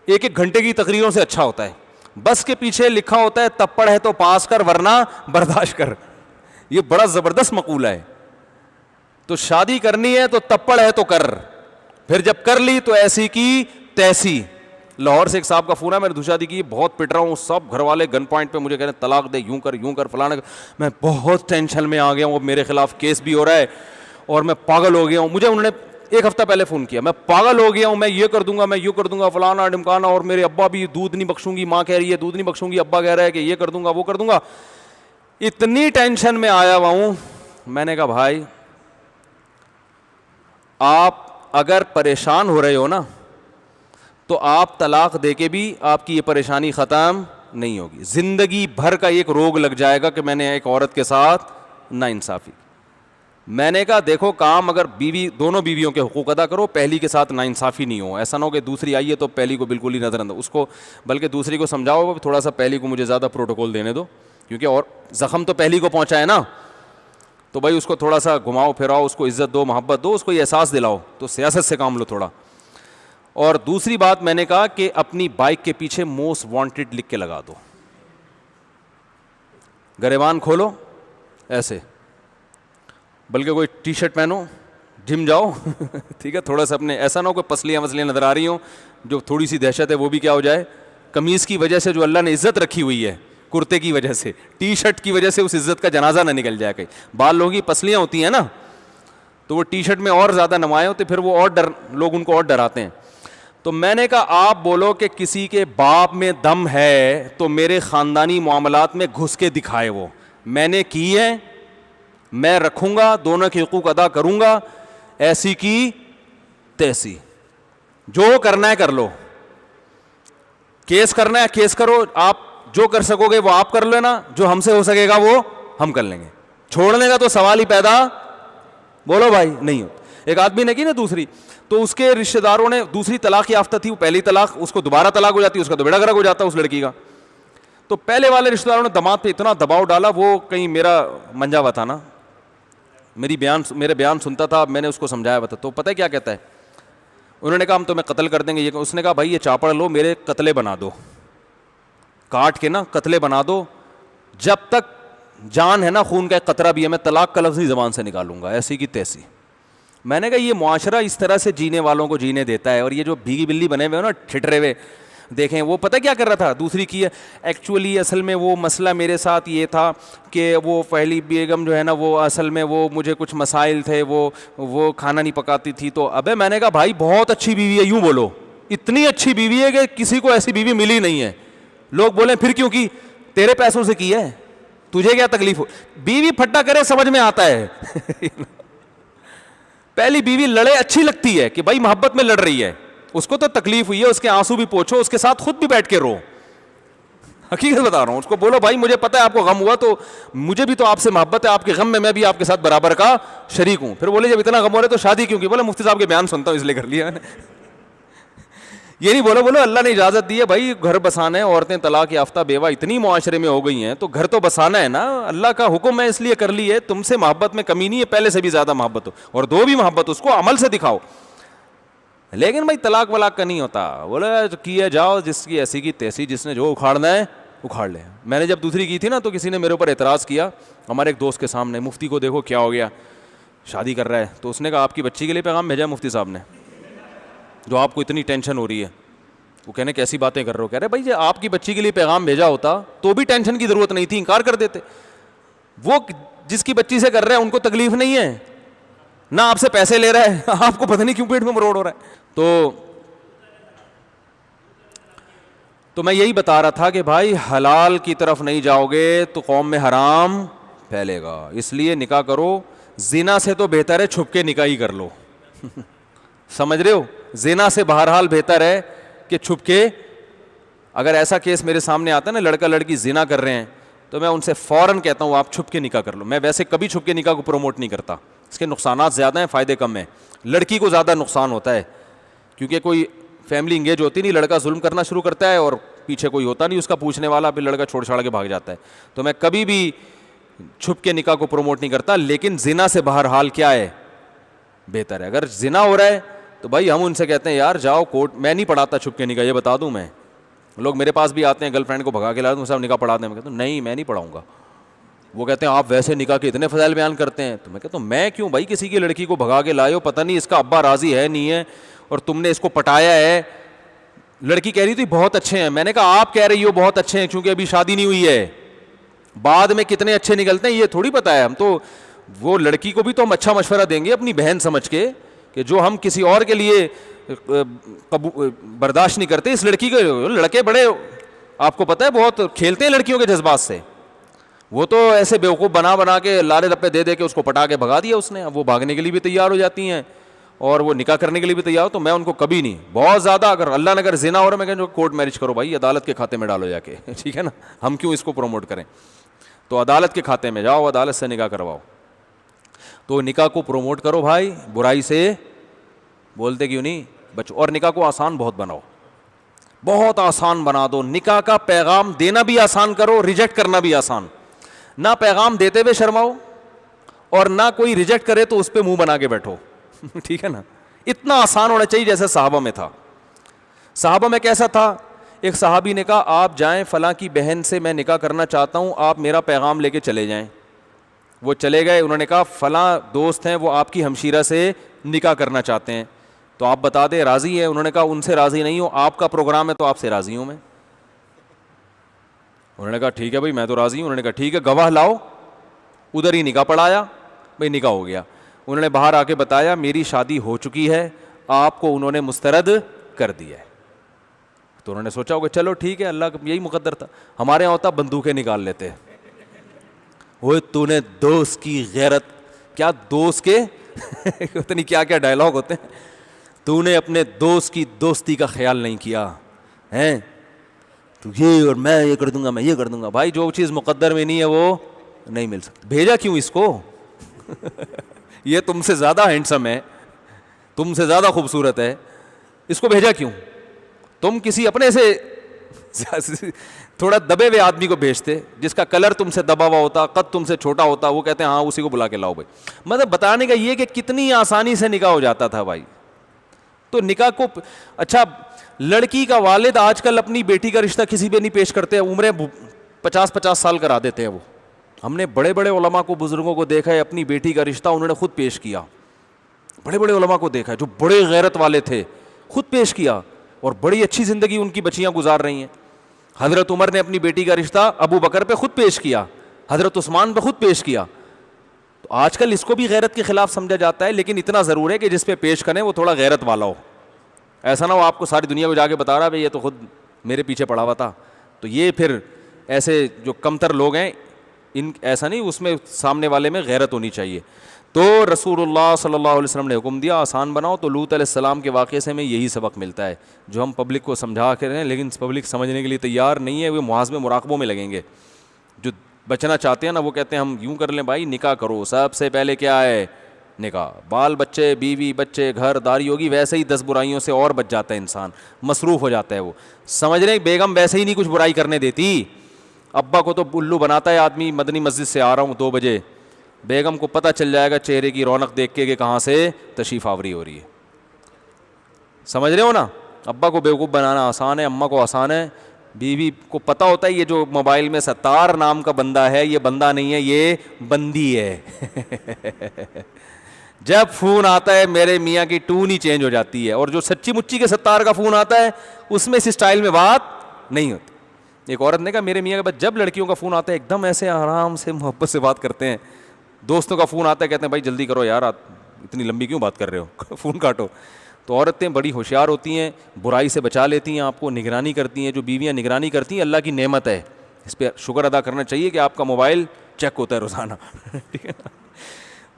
ایک ایک گھنٹے کی تقریروں سے اچھا ہوتا ہے. بس کے پیچھے لکھا ہوتا ہے تپڑ ہے تو پاس کر ورنہ برداشت کر, یہ بڑا زبردست مقولہ ہے. تو شادی کرنی ہے تو تپڑ ہے تو کر, پھر جب کر لی تو ایسی کی تیسی. لاہور سے ایک صاحب کا فون ہے, میں نے دوسری شادی کی, بہت پٹ رہا ہوں, سب گھر والے گن پوائنٹ پہ مجھے کہہ رہے ہیں طلاق دے, یوں کر فلانا. میں بہت ٹینشن میں آ گیا ہوں, میرے خلاف کیس بھی ہو رہا ہے اور میں پاگل ہو گیا ہوں. مجھے انہوں نے ایک ہفتہ پہلے فون کیا, میں پاگل ہو گیا ہوں, میں یہ کر دوں گا, میں یوں کر دوں گا, فلانا ڈمکانا, اور میرے ابا بھی دودھ نہیں بخشوں گی, ماں کہہ رہی ہے دودھ نہیں بخشوں گی, ابا کہہ رہا ہے کہ یہ کر دوں گا وہ کر دوں گا. اتنی ٹینشن میں آیا ہوا ہوں. میں نے کہا بھائی آپ اگر پریشان ہو رہے ہو نا تو آپ طلاق دے کے بھی آپ کی یہ پریشانی ختم نہیں ہوگی. زندگی بھر کا ایک روگ لگ جائے گا کہ میں نے ایک عورت کے ساتھ ناانصافی. میں نے کہا دیکھو کام اگر دونوں بیویوں کے حقوق ادا کرو, پہلی کے ساتھ ناانصافی نہیں ہو. ایسا نہ ہو کہ دوسری آئی ہے تو پہلی کو بالکل ہی نظر انداز, اس کو بلکہ دوسری کو سمجھاؤ تھوڑا سا پہلی کو مجھے زیادہ پروٹوکول دینے دو, کیونکہ اور زخم تو پہلی کو پہنچا ہے نا, تو بھائی اس کو تھوڑا سا گھماؤ پھراؤ, اس کو عزت دو, محبت دو, اس کو یہ احساس دلاؤ. تو سیاست سے کام لو تھوڑا. اور دوسری بات میں نے کہا کہ اپنی بائک کے پیچھے موسٹ وانٹیڈ لکھ کے لگا دو, گریبان کھولو ایسے, بلکہ کوئی ٹی شرٹ پہنو, جم جاؤ ٹھیک ہے, تھوڑا سا اپنے, ایسا نہ ہو کہ پسلیاں وسلیاں نظر آ رہی ہوں, جو تھوڑی سی دہشت ہے وہ بھی کیا ہو جائے. قمیض کی وجہ سے جو اللہ نے عزت رکھی ہوئی ہے, کرتے کی وجہ سے, ٹی شرٹ کی وجہ سے اس عزت کا جنازہ نہ نکل جائے کہیں. بال لوگوں کی پسلیاں ہوتی ہیں نا, تو وہ ٹی شرٹ میں اور زیادہ نمایاں ہوتے, پھر وہ اور لوگ ان کو اور ڈراتے ہیں. تو میں نے کہا آپ بولو کہ کسی کے باپ میں دم ہے تو میرے خاندانی معاملات میں گھس کے دکھائے, وہ میں نے کی ہے, میں رکھوں گا, دونوں کے حقوق ادا کروں گا, ایسی کی تیسی, جو کرنا ہے کر لو, کیس کرنا ہے کیس کرو, آپ جو کر سکو گے وہ آپ کر لینا, جو ہم سے ہو سکے گا وہ ہم کر لیں گے. چھوڑنے کا تو سوال ہی پیدا, بولو بھائی, نہیں ہو. ایک آدمی نے کی نا دوسری, تو اس کے رشتہ داروں نے, دوسری طلاق یافتہ تھی, وہ پہلی طلاق, اس کو دوبارہ طلاق ہو جاتی, اس کا تو بیڑا گرک ہو جاتا اس لڑکی کا. تو پہلے والے رشتہ داروں نے داماد پہ اتنا دباؤ ڈالا, وہ کہیں میرا منجا ہوا تھا نا, میرے بیان سنتا تھا, میں نے اس کو سمجھایا ہوا تھا. تو پتہ ہے کیا کہتا ہے, انہوں نے کہا ہم تمہیں قتل کر دیں گے. اس نے کہا بھائی یہ چاپڑ لو, میرے قتلے بنا دو, کاٹ کے نا قتلے بنا دو, جب تک جان ہے نا خون کا ایک قطرہ بھی ہے, میں طلاق کا لفظ ہی زبان سے نکالوں گا, ایسی کی تیسی. میں نے کہا یہ معاشرہ اس طرح سے جینے والوں کو جینے دیتا ہے, اور یہ جو بھیگی بلی بنے ہوئے نا ٹھٹرے ہوئے, دیکھیں وہ پتہ کیا کر رہا تھا, دوسری کی ہے ایکچولی, اصل میں وہ مسئلہ میرے ساتھ یہ تھا کہ وہ پہلی بیگم جو ہے نا, وہ اصل میں وہ مجھے کچھ مسائل تھے, وہ کھانا نہیں پکاتی تھی. تو ابے میں نے کہا بھائی بہت اچھی بیوی ہے, یوں بولو, اتنی اچھی بیوی ہے کہ کسی کو ایسی بیوی ملی نہیں ہے. لوگ بولیں پھر کیوں کی, تیرے پیسوں سے کی ہے, تجھے کیا تکلیف ہو. بیوی پھٹا کرے سمجھ میں آتا ہے. پہلی بیوی لڑے اچھی لگتی ہے کہ بھائی محبت میں لڑ رہی ہے, اس کو تو تکلیف ہوئی ہے, اس کے آنسو بھی پوچھو, اس کے ساتھ خود بھی بیٹھ کے رو. حقیقت بتا رہا ہوں, اس کو بولو بھائی مجھے پتہ ہے آپ کو غم ہوا, تو مجھے بھی تو آپ سے محبت ہے, آپ کے غم میں بھی آپ کے ساتھ برابر کا شریک ہوں. پھر بولے جب اتنا غم ہو رہا ہے تو شادی کیوں کی, بولے مفتی صاحب کے بیان سنتا ہوں اس لیے کر لیا میں نے. یہ نہیں بولو اللہ نے اجازت دی ہے بھائی گھر بسانا ہے, عورتیں طلاق یافتہ بیوہ اتنی معاشرے میں ہو گئی ہیں, تو گھر تو بسانا ہے نا, اللہ کا حکم ہے اس لیے کر لی ہے. تم سے محبت میں کمی نہیں ہے, پہلے سے بھی زیادہ محبت ہو, اور دو بھی محبت اس کو عمل سے دکھاؤ. لیکن بھائی طلاق ولاق کا نہیں ہوتا, بولے کیا جاؤ جس کی ایسی کی تیسی, جس نے جو اکھاڑنا ہے اکھاڑ لے. میں نے جب دوسری کی تھی نا, تو کسی نے میرے اوپر اعتراض کیا, ہمارے ایک دوست کے سامنے, مفتی کو دیکھو کیا ہو گیا, شادی کر رہا ہے. تو اس نے کہا آپ کی بچی کے لیے پیغام بھیجا مفتی صاحب نے, جو آپ کو اتنی ٹینشن ہو رہی ہے. وہ کہنے کیسی باتیں کر رہے ہو, کہہ رہے بھائی جی آپ کی بچی کے لیے پیغام بھیجا ہوتا تو بھی ٹینشن کی ضرورت نہیں تھی, انکار کر دیتے. وہ جس کی بچی سے کر رہے ہیں ان کو تکلیف نہیں ہے, نہ آپ سے پیسے لے رہا ہے, آپ کو پتہ نہیں کیوں پیٹ میں مروڑ ہو رہا ہے. تو میں یہی بتا رہا تھا کہ بھائی حلال کی طرف نہیں جاؤ گے تو قوم میں حرام پھیلے گا, اس لیے نکاح کرو. زنا سے تو بہتر ہے چھپ کے نکاح ہی کر لو. سمجھ رہے ہو, زنا سے بہرحال بہتر ہے کہ چھپ کے. اگر ایسا کیس میرے سامنے آتا ہے نا, لڑکا لڑکی زنا کر رہے ہیں, تو میں ان سے فوراً کہتا ہوں آپ چھپ کے نکاح کر لو. میں ویسے کبھی چھپ کے نکاح کو پروموٹ نہیں کرتا, اس کے نقصانات زیادہ ہیں, فائدے کم ہیں. لڑکی کو زیادہ نقصان ہوتا ہے, کیونکہ کوئی فیملی انگیج ہوتی نہیں, لڑکا ظلم کرنا شروع کرتا ہے اور پیچھے کوئی ہوتا نہیں اس کا پوچھنے والا, پھر لڑکا چھوڑ چھاڑ کے بھاگ جاتا ہے. تو میں کبھی بھی چھپ کے نکاح کو پروموٹ نہیں کرتا. لیکن زنا سے بہرحال کیا ہے, بہتر ہے. اگر زنا ہو رہا ہے تو بھائی ہم ان سے کہتے ہیں یار جاؤ کورٹ. میں نہیں پڑھاتا چھپ کے نکاح, یہ بتا دوں. میں لوگ میرے پاس بھی آتے ہیں, گرل فرینڈ کو بھگا کے لاتے ہیں, صاحب نکاح پڑھا دیں. میں کہتا ہوں نہیں میں نہیں پڑھاؤں گا. وہ کہتے ہیں آپ ویسے نکاح کے اتنے فضائل بیان کرتے ہیں. تو میں کہتا ہوں میں کیوں بھائی کسی کی لڑکی کو بھگا کے لائے ہو, پتہ نہیں اس کا ابا راضی ہے نہیں ہے, اور تم نے اس کو پٹایا ہے. لڑکی کہہ رہی تھی بہت اچھے ہیں. میں نے کہا آپ کہہ رہی ہو بہت اچھے ہیں کیونکہ ابھی شادی نہیں ہوئی ہے, بعد میں کتنے اچھے نکلتے ہیں یہ تھوڑی پتہ ہے. ہم تو وہ لڑکی کو بھی تو ہم اچھا مشورہ دیں گے اپنی بہن سمجھ کے, کہ جو ہم کسی اور کے لیے برداشت نہیں کرتے, اس لڑکی کے. لڑکے بڑے آپ کو پتہ ہے بہت کھیلتے ہیں لڑکیوں کے جذبات سے. وہ تو ایسے بیوقوف بنا کے لارے لپے دے کے اس کو پٹا کے بھگا دیا اس نے. اب وہ بھاگنے کے لیے بھی تیار ہو جاتی ہیں اور وہ نکاح کرنے کے لیے بھی تیار ہو. تو میں ان کو کبھی نہیں, بہت زیادہ اگر اللہ نے اگر زنا ہو رہا ہے, میں کہوں کورٹ میرج کرو بھائی, عدالت کے کھاتے میں ڈالو جا کے, ٹھیک ہے نا. ہم کیوں اس کو پروموٹ کریں, تو عدالت کے کھاتے میں جاؤ, عدالت سے نکاح کرواؤ. تو نکاح کو پروموٹ کرو بھائی, برائی سے بولتے کیوں نہیں بچو. اور نکاح کو آسان بہت بناؤ, بہت آسان بنا دو. نکاح کا پیغام دینا بھی آسان کرو, ریجیکٹ کرنا بھی آسان. نہ پیغام دیتے ہوئے شرماؤ, اور نہ کوئی ریجیکٹ کرے تو اس پہ منہ بنا کے بیٹھو, ٹھیک ہے نا. اتنا آسان ہونا چاہیے جیسے صحابہ میں تھا. صحابہ میں کیسا تھا, ایک صحابی نے کہا آپ جائیں فلاں کی بہن سے میں نکاح کرنا چاہتا ہوں, آپ میرا پیغام لے کے چلے جائیں. وہ چلے گئے, انہوں نے کہا فلاں دوست ہیں وہ آپ کی ہمشیرہ سے نکاح کرنا چاہتے ہیں, تو آپ بتا دیں راضی ہے. انہوں نے کہا ان سے راضی نہیں ہوں, آپ کا پروگرام ہے تو آپ سے راضی ہوں میں. انہوں نے کہا ٹھیک ہے بھائی میں تو راضی ہوں. انہوں نے کہا ٹھیک ہے گواہ لاؤ. ادھر ہی نکاح پڑھایا, بھائی نکاح ہو گیا. انہوں نے باہر آ کے بتایا میری شادی ہو چکی ہے, آپ کو انہوں نے مسترد کر دیا ہے. تو انہوں نے سوچا ہوگا چلو ٹھیک ہے, اللہ کا یہی مقدر تھا. ہمارے یہاں ہوتا بندوقیں نکال لیتے, وہ تو نے دوست کی غیرت, کیا دوست کے پتہ نہیں کیا کیا ڈائلاگ ہوتے ہیں, تو نے اپنے دوست کی دوستی کا خیال نہیں کیا ہیں, تو یہ اور میں یہ کر دوں گا, میں یہ کر دوں گا. بھائی جو چیز مقدر میں نہیں ہے وہ نہیں مل سکتی. بھیجا کیوں اس کو یہ تم سے زیادہ ہینڈسم ہے, تم سے زیادہ خوبصورت ہے, اس کو بھیجا کیوں؟ تم کسی اپنے سے تھوڑا دبے ہوئے آدمی کو بھیجتے جس کا کلر تم سے دبا ہوا ہوتا, قد تم سے چھوٹا ہوتا, وہ کہتے ہیں ہاں اسی کو بلا کے لاؤ. بھائی مطلب بتانے کا یہ کہ کتنی آسانی سے نکاح ہو جاتا تھا بھائی. تو نکاح کو اچھا, لڑکی کا والد آج کل اپنی بیٹی کا رشتہ کسی پہ نہیں پیش کرتے, عمریں 50 سال کرا دیتے ہیں وہ. ہم نے بڑے بڑے علماء کو, بزرگوں کو دیکھا ہے اپنی بیٹی کا رشتہ انہوں نے خود پیش کیا. بڑے بڑے علماء کو دیکھا ہے جو بڑے غیرت والے تھے, خود پیش کیا, اور بڑی اچھی زندگی ان کی بچیاں گزار رہی ہیں. حضرت عمر نے اپنی بیٹی کا رشتہ ابو بکر پہ خود پیش کیا, حضرت عثمان پہ خود پیش کیا. تو آج کل اس کو بھی غیرت کے خلاف سمجھا جاتا ہے, لیکن اتنا ضرور ہے کہ جس پہ پیش کریں وہ تھوڑا غیرت والا ہو. ایسا نہ ہو آپ کو ساری دنیا کو جا کے بتا رہا ہے یہ تو خود میرے پیچھے پڑا ہوا تھا. تو یہ پھر ایسے جو کمتر لوگ ہیں ان ایسا نہیں, اس میں سامنے والے میں غیرت ہونی چاہیے. تو رسول اللہ صلی اللہ علیہ وسلم نے حکم دیا آسان بناؤ. تو لوط علیہ السلام کے واقعے سے ہمیں یہی سبق ملتا ہے جو ہم پبلک کو سمجھا کے رہے ہیں, لیکن پبلک سمجھنے کے لیے تیار نہیں ہے. وہ محاسبے مراقبوں میں لگیں گے. جو بچنا چاہتے ہیں نا وہ کہتے ہیں ہم یوں کر لیں بھائی, نکاح کرو, سب سے پہلے کیا ہے نکاح, بال بچے بیوی بچے گھر داری ہوگی, ویسے ہی 10 برائیوں سے اور بچ جاتا ہے انسان, مصروف ہو جاتا ہے. وہ سمجھ رہے ہیں بیگم ویسے ہی نہیں کچھ برائی کرنے دیتی. ابا کو تو الو بناتا ہے آدمی, مدنی مسجد سے آ رہا ہوں 2 بجے, بیگم کو پتہ چل جائے گا چہرے کی رونق دیکھ کے کہ کہاں سے تشریف آوری ہو رہی ہے. سمجھ رہے ہو نا, ابا کو بیوقوف بنانا آسان ہے, اماں کو آسان ہے. بیوی کو پتہ ہوتا ہے یہ جو موبائل میں ستار نام کا بندہ ہے یہ بندہ نہیں ہے, یہ بندی ہے. جب فون آتا ہے میرے میاں کی ٹون ہی چینج ہو جاتی ہے, اور جو سچی مچی کے ستار کا فون آتا ہے اس میں اس اسٹائل میں بات نہیں ہوتی. ایک عورت نے کہا میرے میاں کے بعد جب لڑکیوں کا فون آتا ہے ایک دم ایسے آرام سے محبت سے بات کرتے ہیں, دوستوں کا فون آتا ہے کہتے ہیں بھائی جلدی کرو یار, اتنی لمبی کیوں بات کر رہے ہو, فون کاٹو. تو عورتیں بڑی ہوشیار ہوتی ہیں, برائی سے بچا لیتی ہیں, آپ کو نگرانی کرتی ہیں. جو بیویاں نگرانی کرتی ہیں اللہ کی نعمت ہے, اس پہ شکر ادا کرنا چاہیے کہ آپ کا موبائل چیک ہوتا ہے روزانہ. ٹھیک ہے نا,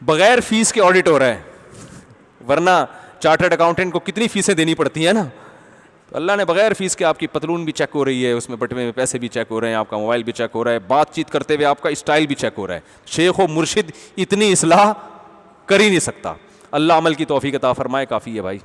بغیر فیس کے آڈٹ ہو رہا ہے, ورنہ چارٹرڈ اکاؤنٹنٹ کو کتنی فیسیں دینی پڑتی ہیں نا. تو اللہ نے بغیر فیس کے آپ کی پتلون بھی چیک ہو رہی ہے, اس میں بٹوے میں پیسے بھی چیک ہو رہے ہیں, آپ کا موبائل بھی چیک ہو رہا ہے, بات چیت کرتے ہوئے آپ کا اسٹائل بھی چیک ہو رہا ہے. شیخ و مرشد اتنی اصلاح کر ہی نہیں سکتا. اللہ عمل کی توفیق عطا فرمائے, کافی ہے بھائی.